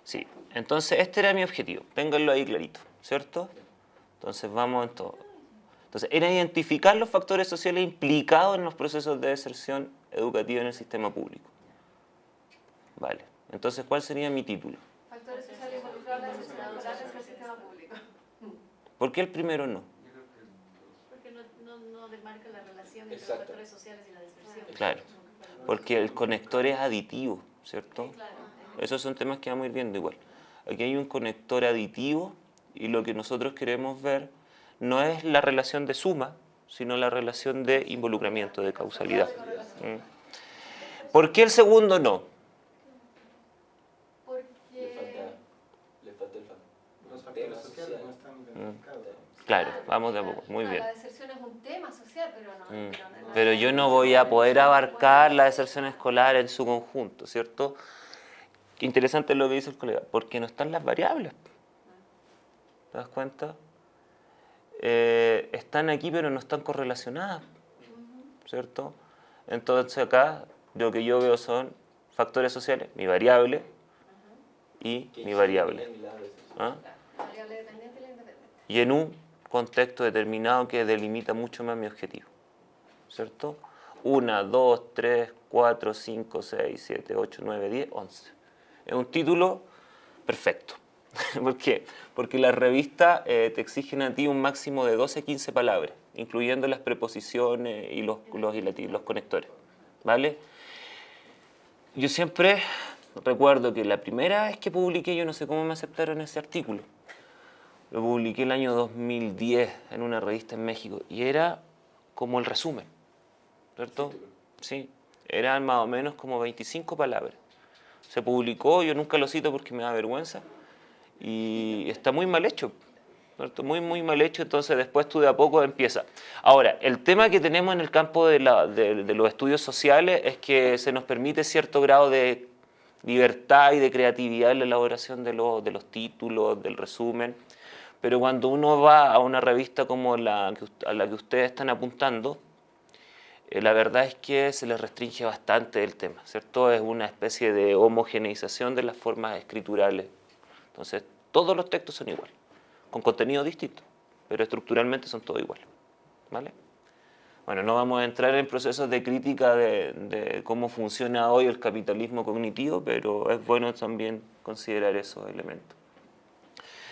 Sí, entonces este era mi objetivo, ténganlo ahí clarito, ¿cierto? Entonces vamos en todo. Entonces, era identificar los factores sociales implicados en los procesos de deserción educativa en el sistema público. Vale, entonces, ¿cuál sería mi título? Factores sociales involucrados en la deserción escolar en el sistema público. ¿Por qué el primero no? Porque no demarca la relación entre los Exacto. factores sociales y la deserción. Claro. porque el conector es aditivo, ¿cierto? Claro. Esos son temas que vamos a ir viendo igual. Aquí hay un conector aditivo y lo que nosotros queremos ver no es la relación de suma, sino la relación de involucramiento, de causalidad. ¿Por qué el segundo no? Porque Le falta el factor. Los factores sociales no están identificados. Claro, vamos de a poco, muy no, bien. la deserción es un tema social, pero no. Pero yo no voy a poder abarcar la deserción escolar en su conjunto, ¿cierto? Qué interesante lo que dice el colega, porque no están las variables. ¿Te das cuenta? Están aquí pero no están correlacionadas, ¿cierto? Entonces acá lo que yo veo son factores sociales, mi variable y mi variable. ¿Ah? Variable dependiente y la independiente. Y en un contexto determinado que delimita mucho más mi objetivo, ¿cierto? 1, 2, 3, 4, 5, 6, 7, 8, 9, 10, 11. Es un título perfecto. ¿Por qué? Porque las revistas te exigen a ti un máximo de 12 a 15 palabras, incluyendo las preposiciones y los conectores, ¿vale? Yo siempre recuerdo que la primera vez que publiqué, yo no sé cómo me aceptaron ese artículo, lo publiqué el año 2010 en una revista en México y era como el resumen, ¿cierto? Sí, eran más o menos como 25 palabras. Se publicó, yo nunca lo cito porque me da vergüenza, y está muy mal hecho, ¿cierto? Muy, muy mal hecho, entonces después tú de a poco empiezas. Ahora, el tema que tenemos en el campo de los estudios sociales es que se nos permite cierto grado de libertad y de creatividad en la elaboración de los títulos, del resumen, pero cuando uno va a una revista como a la que ustedes están apuntando, la verdad es que se les restringe bastante el tema, ¿cierto? Es una especie de homogeneización de las formas escriturales. Entonces, todos los textos son iguales, con contenido distinto, pero estructuralmente son todos iguales, ¿vale? Bueno, no vamos a entrar en procesos de crítica de cómo funciona hoy el capitalismo cognitivo, pero es bueno también considerar esos elementos.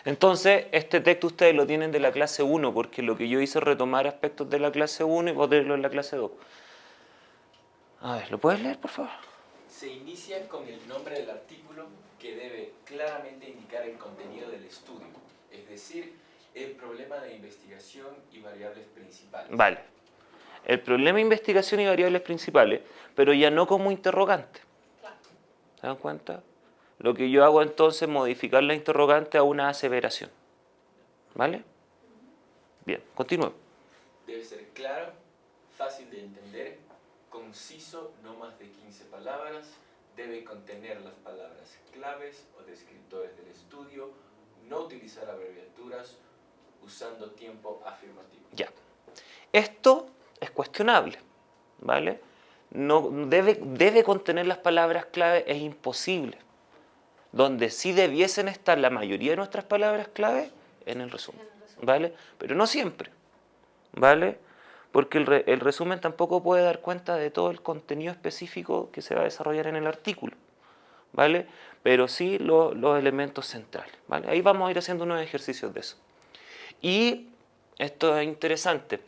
Entonces, este texto ustedes lo tienen de la clase 1, porque lo que yo hice es retomar aspectos de la clase 1 y ponerlo en la clase 2. A ver, ¿lo puedes leer, por favor? Se inicia con el nombre del artículo que debe claramente indicar el contenido del estudio, es decir, el problema de investigación y variables principales. Vale. El problema de investigación y variables principales, pero ya no como interrogante. ¿Se dan cuenta? Lo que yo hago entonces es modificar la interrogante a una aseveración. ¿Vale? Bien, continúo. Debe ser claro, fácil de entender, conciso, no más de 15 palabras, debe contener las palabras claves o descriptores del estudio, no utilizar abreviaturas, usando tiempo afirmativo. Ya. Esto es cuestionable, ¿vale? No, debe contener las palabras clave, es imposible. Donde sí debiesen estar la mayoría de nuestras palabras clave, en el resumen, ¿vale? Pero no siempre, ¿vale? Porque el resumen tampoco puede dar cuenta de todo el contenido específico que se va a desarrollar en el artículo, ¿vale? Pero sí los elementos centrales, ¿vale? Ahí vamos a ir haciendo unos ejercicios de eso. Y esto es interesante,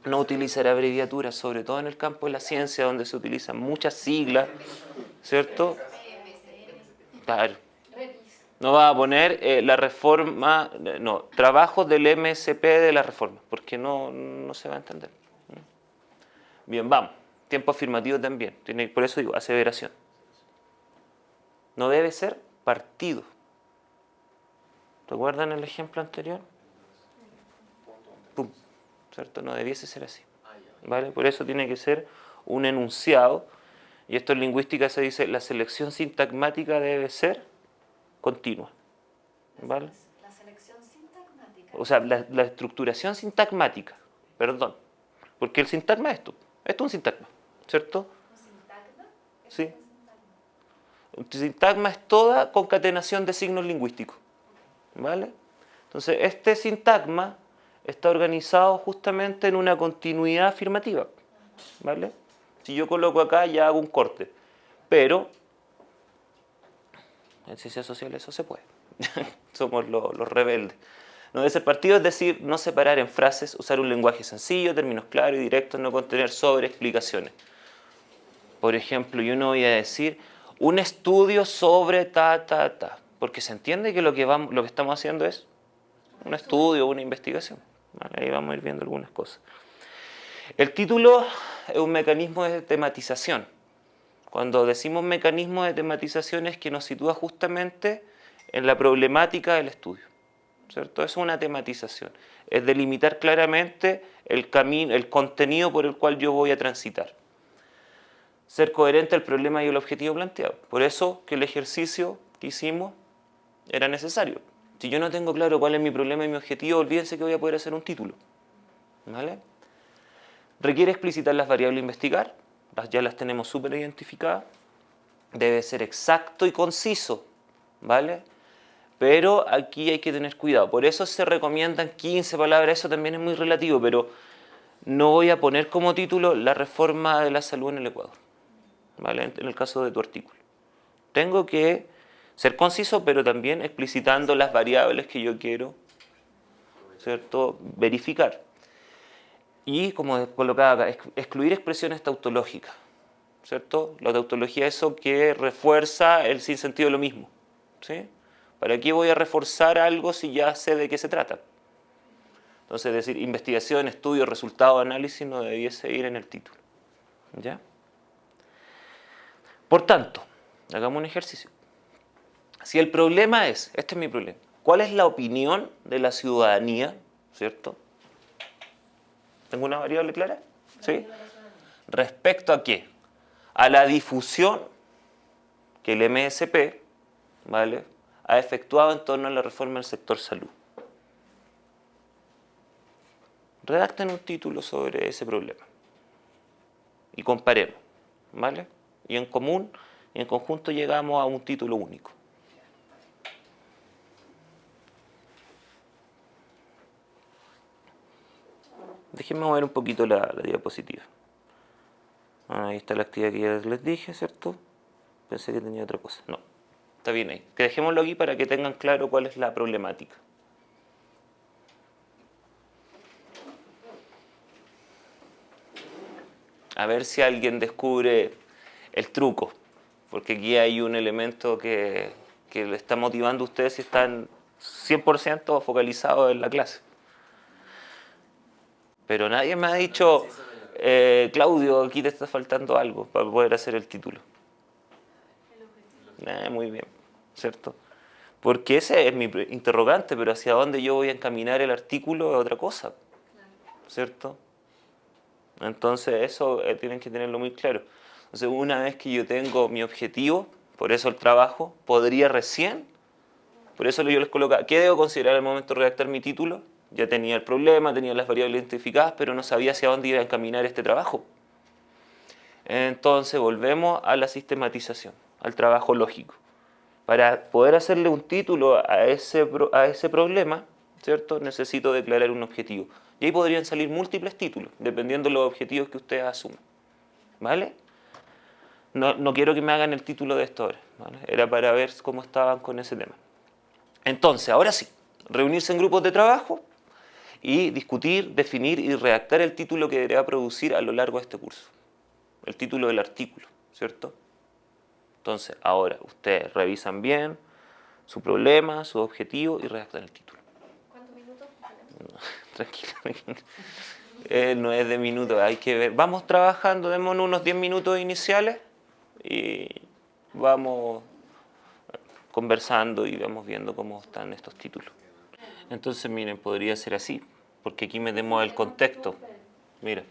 no utilizar abreviaturas, sobre todo en el campo de la ciencia, donde se utilizan muchas siglas, ¿cierto? Claro. No va a poner la reforma, no, trabajos del MSP de la reforma, porque no se va a entender. Bien, vamos. Tiempo afirmativo también. Por eso digo, aseveración. No debe ser partido. ¿Recuerdan el ejemplo anterior? Pum. ¿Cierto? No debiese ser así. ¿Vale? Por eso tiene que ser un enunciado. Y esto en lingüística se dice, la selección sintagmática debe ser continua. ¿Vale? La selección sintagmática. O sea, la estructuración sintagmática, perdón. Porque el sintagma es esto. Esto es un sintagma, ¿cierto? ¿Un sintagma? Sí. Un sintagma es toda concatenación de signos lingüísticos. ¿Vale? Entonces, este sintagma está organizado justamente en una continuidad afirmativa. ¿Vale? Si yo coloco acá, ya hago un corte. Pero en ciencias sociales eso se puede. Somos los rebeldes. No debe ser partido, es decir, no separar en frases, usar un lenguaje sencillo, términos claros y directos, no contener sobreexplicaciones. Por ejemplo, yo no voy a decir un estudio sobre ta, porque se entiende que lo que estamos haciendo es un estudio, una investigación. ¿Vale? Ahí vamos a ir viendo algunas cosas. El título es un mecanismo de tematización. Cuando decimos mecanismo de tematización es que nos sitúa justamente en la problemática del estudio, ¿cierto? Es una tematización, es delimitar claramente el camino, el contenido por el cual yo voy a transitar. Ser coherente al problema y el objetivo planteado. Por eso que el ejercicio que hicimos era necesario. Si yo no tengo claro cuál es mi problema y mi objetivo, olvídense que voy a poder hacer un título. ¿Vale? Requiere explicitar las variables a investigar, ya las tenemos súper identificadas. Debe ser exacto y conciso, ¿vale? Pero aquí hay que tener cuidado. Por eso se recomiendan 15 palabras, eso también es muy relativo, pero no voy a poner como título la reforma de la salud en el Ecuador, ¿vale? En el caso de tu artículo. Tengo que ser conciso, pero también explicitando las variables que yo quiero, ¿cierto?, verificar. Y, como colocaba acá, excluir expresiones tautológicas, ¿cierto? La tautología es eso que refuerza el sinsentido de lo mismo, ¿sí? ¿Para qué voy a reforzar algo si ya sé de qué se trata? Entonces, es decir, investigación, estudio, resultado, análisis no debiese ir en el título, ¿ya? Por tanto, hagamos un ejercicio. Si el problema es, este es mi problema, ¿cuál es la opinión de la ciudadanía, ¿cierto? ¿Tengo una variable clara? ¿Sí? ¿Respecto a qué? A la difusión que el MSP, ¿vale?, ha efectuado en torno a la reforma del sector salud. Redacten un título sobre ese problema y comparemos, ¿vale? Y en común y en conjunto llegamos a un título único. Déjenme mover un poquito la diapositiva. Ahí está la actividad que ya les dije, ¿cierto? Pensé que tenía otra cosa. No, está bien ahí. Que dejémoslo aquí para que tengan claro cuál es la problemática. A ver si alguien descubre el truco, porque aquí hay un elemento que le está motivando a ustedes si están 100% focalizados en la clase. Pero nadie me ha dicho, Claudio, aquí te está faltando algo para poder hacer el título. Muy bien, ¿cierto? Porque ese es mi interrogante, pero hacia dónde yo voy a encaminar el artículo es otra cosa, ¿cierto? Entonces eso tienen que tenerlo muy claro. Entonces, una vez que yo tengo mi objetivo, por eso el trabajo, podría recién, por eso yo les colocaba, ¿qué debo considerar al momento de redactar mi título? Ya tenía el problema, tenía las variables identificadas, pero no sabía hacia dónde iba a encaminar este trabajo. Entonces volvemos a la sistematización, al trabajo lógico. Para poder hacerle un título a ese problema, ¿cierto?, necesito declarar un objetivo. Y ahí podrían salir múltiples títulos, dependiendo de los objetivos que ustedes asuman. ¿Vale? No quiero que me hagan el título de esto ahora, ¿vale? Era para ver cómo estaban con ese tema. Entonces, ahora sí, reunirse en grupos de trabajo y discutir, definir y redactar el título que deberá producir a lo largo de este curso. El título del artículo, ¿cierto? Entonces, ahora ustedes revisan bien su problema, su objetivo y redactan el título. ¿Cuántos minutos? No, tranquilo. No es de minutos, hay que ver. Vamos trabajando, démonos unos 10 minutos iniciales y vamos conversando y vamos viendo cómo están estos títulos. Entonces, miren, podría ser así, porque aquí metemos el contexto. Mira,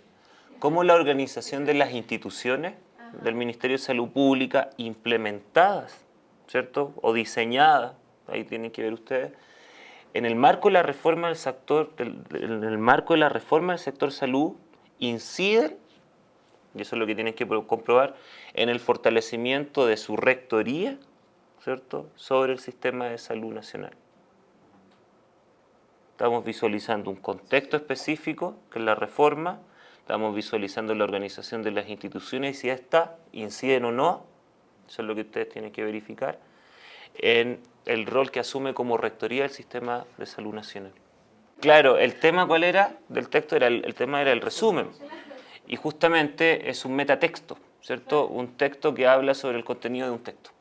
cómo la organización de las instituciones del Ministerio de Salud Pública implementadas, ¿cierto?, o diseñadas, ahí tienen que ver ustedes, en el marco de la reforma del sector, salud, inciden, y eso es lo que tienen que comprobar, en el fortalecimiento de su rectoría, ¿cierto?, sobre el sistema de salud nacional. Estamos visualizando un contexto específico, que es la reforma, estamos visualizando la organización de las instituciones y si éstas inciden o no, eso es lo que ustedes tienen que verificar, en el rol que asume como rectoría el sistema de salud nacional. Claro, el tema ¿cuál era? Del texto el tema era el resumen, y justamente es un metatexto, ¿cierto? Un texto que habla sobre el contenido de un texto.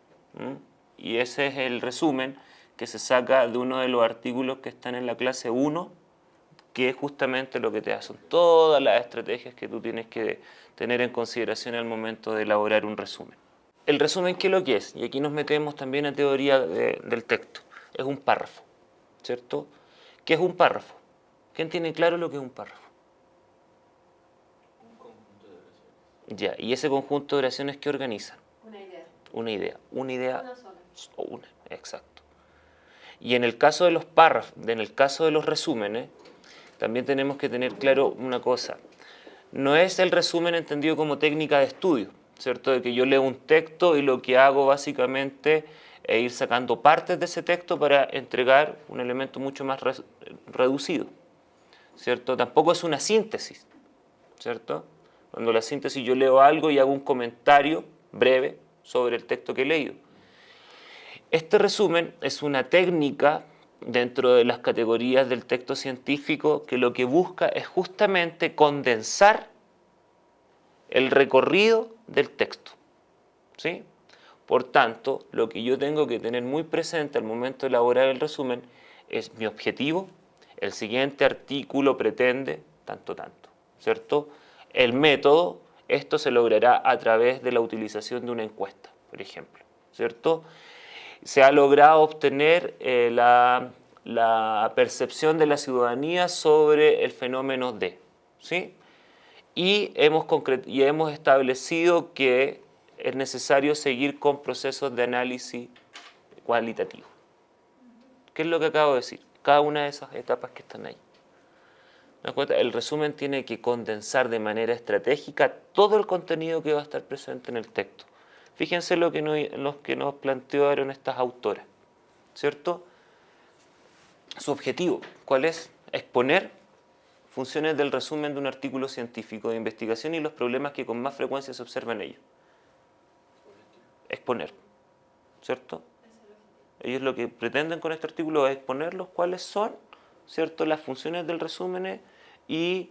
Y ese es el resumen que se saca de uno de los artículos que están en la clase 1, que es justamente lo que te da. Son todas las estrategias que tú tienes que tener en consideración al momento de elaborar un resumen. El resumen, ¿qué es lo que es? Y aquí nos metemos también a teoría del texto. Es un párrafo, ¿cierto? ¿Qué es un párrafo? ¿Quién tiene claro lo que es un párrafo? Un conjunto de oraciones. Ya, ¿y ese conjunto de oraciones qué organizan? Una idea. Una idea. Una idea. Una sola. Una, exacto. Y en el caso de los párrafos, en el caso de los resúmenes, también tenemos que tener claro una cosa. No es el resumen entendido como técnica de estudio, ¿cierto? De que yo leo un texto y lo que hago básicamente es ir sacando partes de ese texto para entregar un elemento mucho más reducido, ¿cierto? Tampoco es una síntesis, ¿cierto? Cuando la síntesis yo leo algo y hago un comentario breve sobre el texto que he leído. Este resumen es una técnica dentro de las categorías del texto científico que lo que busca es justamente condensar el recorrido del texto, ¿sí? Por tanto, lo que yo tengo que tener muy presente al momento de elaborar el resumen es mi objetivo, el siguiente artículo pretende tanto, ¿cierto? El método, esto se logrará a través de la utilización de una encuesta, por ejemplo, ¿cierto? Se ha logrado obtener la percepción de la ciudadanía sobre el fenómeno de, ¿sí? Y hemos establecido que es necesario seguir con procesos de análisis cualitativo. ¿Qué es lo que acabo de decir? Cada una de esas etapas que están ahí. ¿Me das cuenta? El resumen tiene que condensar de manera estratégica todo el contenido que va a estar presente en el texto. Fíjense lo que nos plantearon estas autoras, ¿cierto? Su objetivo, ¿cuál es? Exponer funciones del resumen de un artículo científico de investigación y los problemas que con más frecuencia se observan en ellos. Exponer, ¿cierto? Ellos lo que pretenden con este artículo es exponerlos cuáles son, ¿cierto?, las funciones del resumen y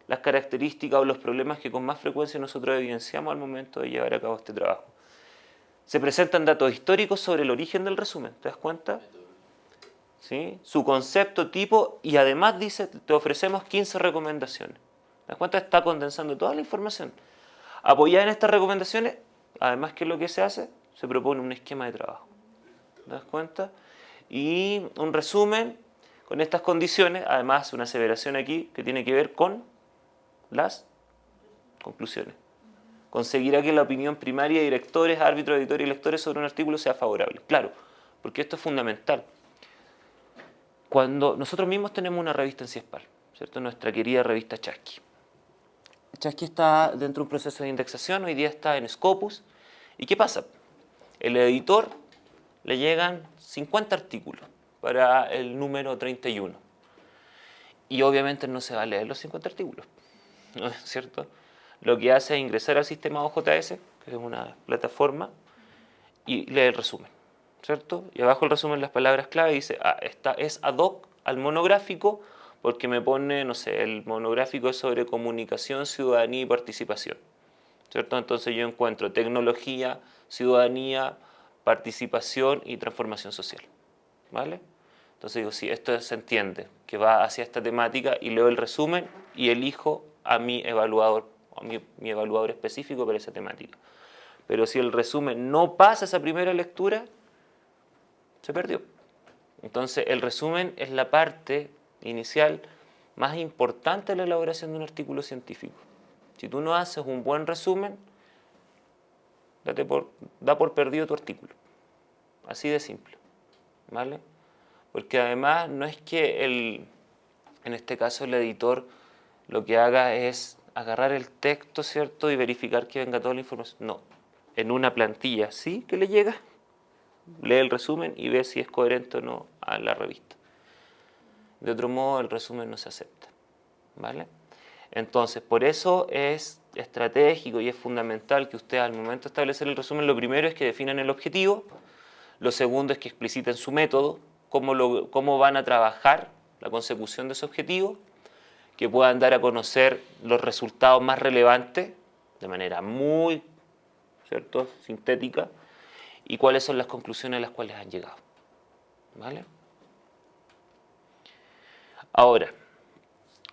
las características o los problemas que con más frecuencia nosotros evidenciamos al momento de llevar a cabo este trabajo. Se presentan datos históricos sobre el origen del resumen, ¿te das cuenta? ¿Sí? Su concepto, tipo, y además dice, te ofrecemos 15 recomendaciones. ¿Te das cuenta? Está condensando toda la información. Apoyada en estas recomendaciones, además, ¿qué es lo que se hace? Se propone un esquema de trabajo. ¿Te das cuenta? Y un resumen con estas condiciones, además una aseveración aquí que tiene que ver con las conclusiones. Conseguirá que la opinión primaria de directores, árbitros, editores y lectores sobre un artículo sea favorable. Claro, porque esto es fundamental. Cuando nosotros mismos tenemos una revista en CIESPAL, ¿cierto? Nuestra querida revista Chasqui. Chasqui está dentro de un proceso de indexación, hoy día está en Scopus. ¿Y qué pasa? El editor le llegan 50 artículos para el número 31. Y obviamente no se va a leer los 50 artículos, ¿no es cierto? Lo que hace es ingresar al sistema OJS, que es una plataforma, y lee el resumen, ¿cierto? Y abajo el resumen, las palabras clave, dice, esta es ad hoc al monográfico, porque me pone, no sé, el monográfico es sobre comunicación, ciudadanía y participación, ¿cierto? Entonces yo encuentro tecnología, ciudadanía, participación y transformación social, ¿vale? Entonces digo, sí, esto se entiende, que va hacia esta temática y leo el resumen y elijo a mi evaluador, a mi evaluador específico para esa temática. Pero si el resumen no pasa esa primera lectura, se perdió. Entonces el resumen es la parte inicial más importante de la elaboración de un artículo científico. Si tú no haces un buen resumen, da por perdido tu artículo. Así de simple, ¿vale? Porque además no es que en este caso el editor lo que haga es agarrar el texto, ¿cierto?, y verificar que venga toda la información. No, en una plantilla sí que le llega, lee el resumen y ve si es coherente o no a la revista. De otro modo el resumen no se acepta, ¿vale? Entonces, por eso es estratégico y es fundamental que ustedes al momento de establecer el resumen, lo primero es que definan el objetivo, lo segundo es que expliciten su método, cómo van a trabajar la consecución de ese objetivo, que puedan dar a conocer los resultados más relevantes de manera muy ¿cierto? Sintética, y cuáles son las conclusiones a las cuales han llegado. ¿Vale? Ahora,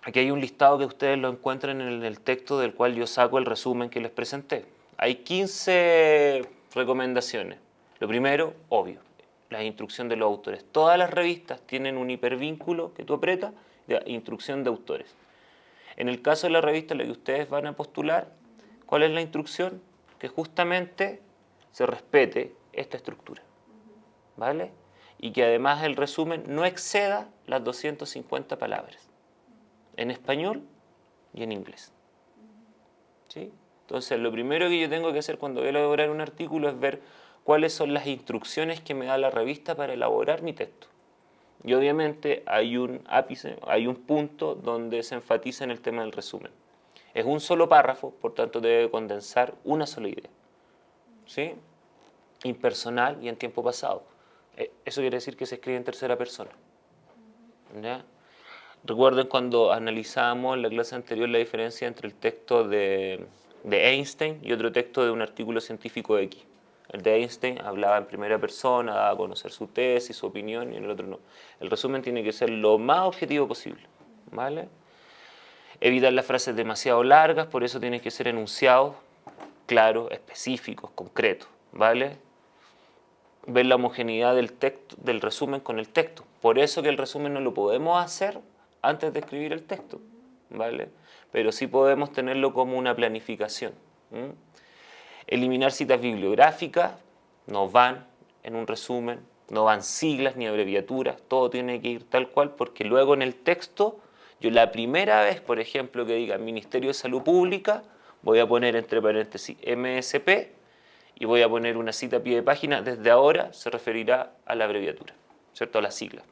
aquí hay un listado que ustedes lo encuentran en el texto del cual yo saco el resumen que les presenté. Hay 15 recomendaciones. Lo primero, obvio, la instrucción de los autores. Todas las revistas tienen un hipervínculo que tú apretas de instrucción de autores. En el caso de la revista en la que ustedes van a postular, ¿cuál es la instrucción? Que justamente se respete esta estructura, ¿vale? Y que además el resumen no exceda las 250 palabras, en español y en inglés. ¿Sí? Entonces, lo primero que yo tengo que hacer cuando voy a elaborar un artículo es ver cuáles son las instrucciones que me da la revista para elaborar mi texto. Y obviamente hay un ápice, hay un punto donde se enfatiza en el tema del resumen. Es un solo párrafo, por tanto debe condensar una sola idea. ¿Sí? Impersonal y en tiempo pasado. Eso quiere decir que se escribe en tercera persona. ¿Ya? Recuerden cuando analizábamos en la clase anterior la diferencia entre el texto de Einstein y otro texto de un artículo científico X. El de Einstein hablaba en primera persona, daba a conocer su tesis, su opinión, y en el otro no. El resumen tiene que ser lo más objetivo posible, ¿vale? Evitar las frases demasiado largas, por eso tienen que ser enunciados claros, específicos, concretos, ¿vale? Ver la homogeneidad del texto, del resumen con el texto. Por eso que el resumen no lo podemos hacer antes de escribir el texto, ¿vale? Pero sí podemos tenerlo como una planificación. Eliminar citas bibliográficas, no van en un resumen, no van siglas ni abreviaturas, todo tiene que ir tal cual, porque luego en el texto, yo la primera vez, por ejemplo, que diga Ministerio de Salud Pública, voy a poner entre paréntesis MSP y voy a poner una cita a pie de página, desde ahora se referirá a la abreviatura, ¿cierto? A la sigla.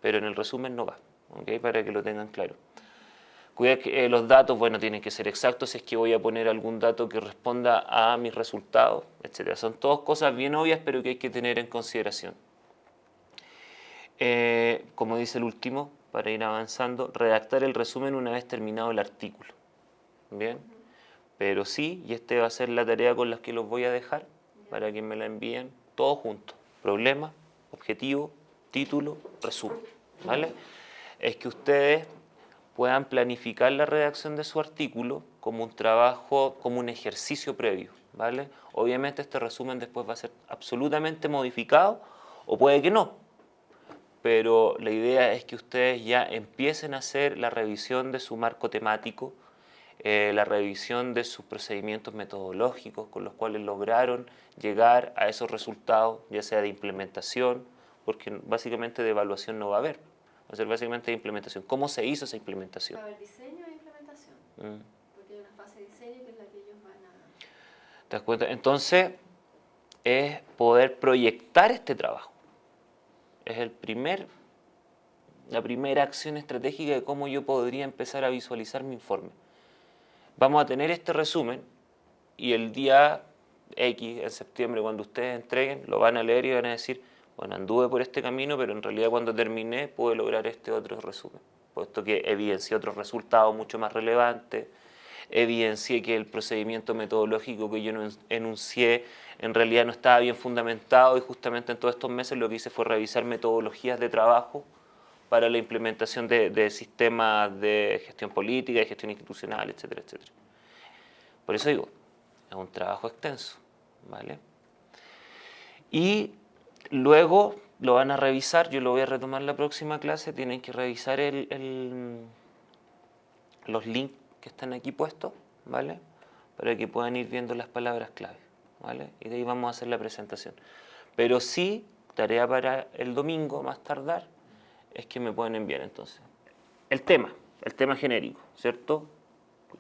Pero en el resumen no va, ¿ok? Para que lo tengan claro. Cuidado que los datos, bueno, tienen que ser exactos si es que voy a poner algún dato que responda a mis resultados, etc. Son todas cosas bien obvias, pero que hay que tener en consideración. Como dice el último, para ir avanzando, redactar el resumen una vez terminado el artículo. ¿Bien? Pero sí, y esta va a ser la tarea con la que los voy a dejar, para que me la envíen todos juntos. Problema, objetivo, título, resumen. ¿Vale? Es que ustedes puedan planificar la redacción de su artículo como un trabajo, como un ejercicio previo, ¿vale? Obviamente este resumen después va a ser absolutamente modificado, o puede que no, pero la idea es que ustedes ya empiecen a hacer la revisión de su marco temático, la revisión de sus procedimientos metodológicos con los cuales lograron llegar a esos resultados, ya sea de implementación, porque básicamente de evaluación no va a haber. Va a ser básicamente de implementación. ¿Cómo se hizo esa implementación? Va a haber diseño e implementación. Porque hay una fase de diseño que es la que ellos van a... ¿Te das cuenta? Entonces, es poder proyectar este trabajo. Es la primera acción estratégica de cómo yo podría empezar a visualizar mi informe. Vamos a tener este resumen y el día X, en septiembre, cuando ustedes entreguen, lo van a leer y van a decir, bueno, anduve por este camino, pero en realidad cuando terminé pude lograr este otro resumen, puesto que evidencié otros resultados mucho más relevantes, evidencié que el procedimiento metodológico que yo enuncié en realidad no estaba bien fundamentado y justamente en todos estos meses lo que hice fue revisar metodologías de trabajo para la implementación de sistemas de gestión política, de gestión institucional, etcétera, etcétera. Por eso digo, es un trabajo extenso, ¿vale? Y luego lo van a revisar, yo lo voy a retomar en la próxima clase, tienen que revisar los links que están aquí puestos, ¿vale? Para que puedan ir viendo las palabras clave, ¿vale? Y de ahí vamos a hacer la presentación. Pero sí, tarea para el domingo, más tardar, es que me pueden enviar entonces el tema genérico, ¿cierto?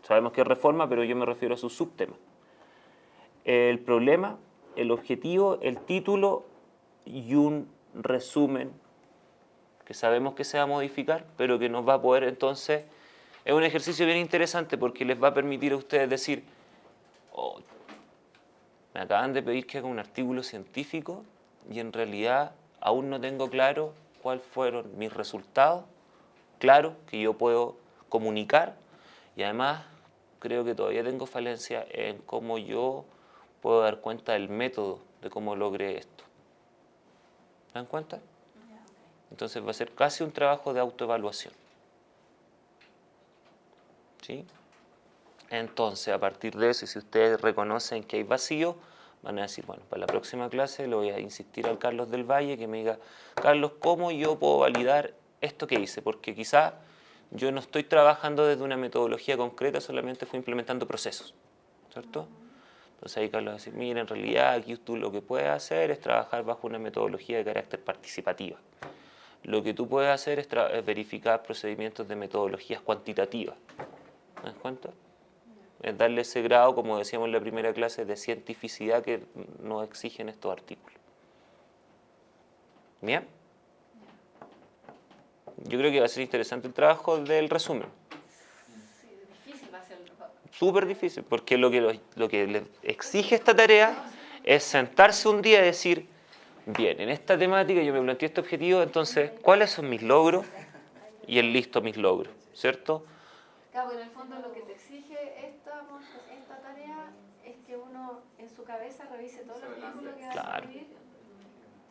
Sabemos que es reforma, pero yo me refiero a su subtema. El problema, el objetivo, el título y un resumen que sabemos que se va a modificar, pero que nos va a poder entonces... Es un ejercicio bien interesante porque les va a permitir a ustedes decir, oh, me acaban de pedir que haga un artículo científico y en realidad aún no tengo claro cuáles fueron mis resultados, claro, que yo puedo comunicar, y además creo que todavía tengo falencia en cómo yo puedo dar cuenta del método de cómo logré esto. ¿Se dan cuenta? Entonces va a ser casi un trabajo de autoevaluación. ¿Sí? Entonces, a partir de eso, y si ustedes reconocen que hay vacío, van a decir, bueno, para la próxima clase le voy a insistir al Carlos del Valle que me diga, Carlos, ¿cómo yo puedo validar esto que hice? Porque quizá yo no estoy trabajando desde una metodología concreta, solamente fui implementando procesos, ¿cierto? Entonces ahí Carlos va a decir, mira, en realidad aquí tú lo que puedes hacer es trabajar bajo una metodología de carácter participativa. Lo que tú puedes hacer es verificar procedimientos de metodologías cuantitativas. ¿Te das cuenta? Es darle ese grado, como decíamos en la primera clase, de cientificidad que nos exigen estos artículos. ¿Bien? Yo creo que va a ser interesante el trabajo del resumen. Sí, es difícil hacerlo. Súper difícil, porque lo que le exige esta tarea es sentarse un día y decir, bien, en esta temática yo me planteé este objetivo, entonces, ¿cuáles son mis logros? Y el listo mis logros, ¿cierto? Claro, en el fondo lo que te exige esta tarea es que uno en su cabeza revise todo el artículo que va a Claro. escribir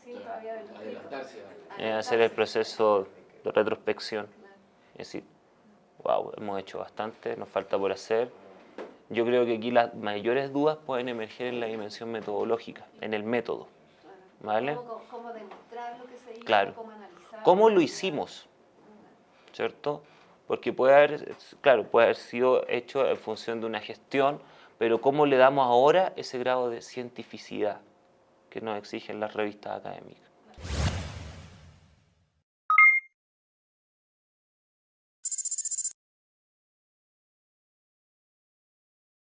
sin todavía haberlo escrito. Adelantarse. Hacer el proceso de retrospección. Es decir, wow, hemos hecho bastante, nos falta por hacer. Yo creo que aquí las mayores dudas pueden emerger en la dimensión metodológica, en el método. ¿Vale? Cómo demostrar lo que se hizo, Claro. cómo analizar. ¿Cómo lo hicimos? ¿Cierto? Porque puede haber sido hecho en función de una gestión, pero ¿cómo le damos ahora ese grado de cientificidad que nos exigen las revistas académicas?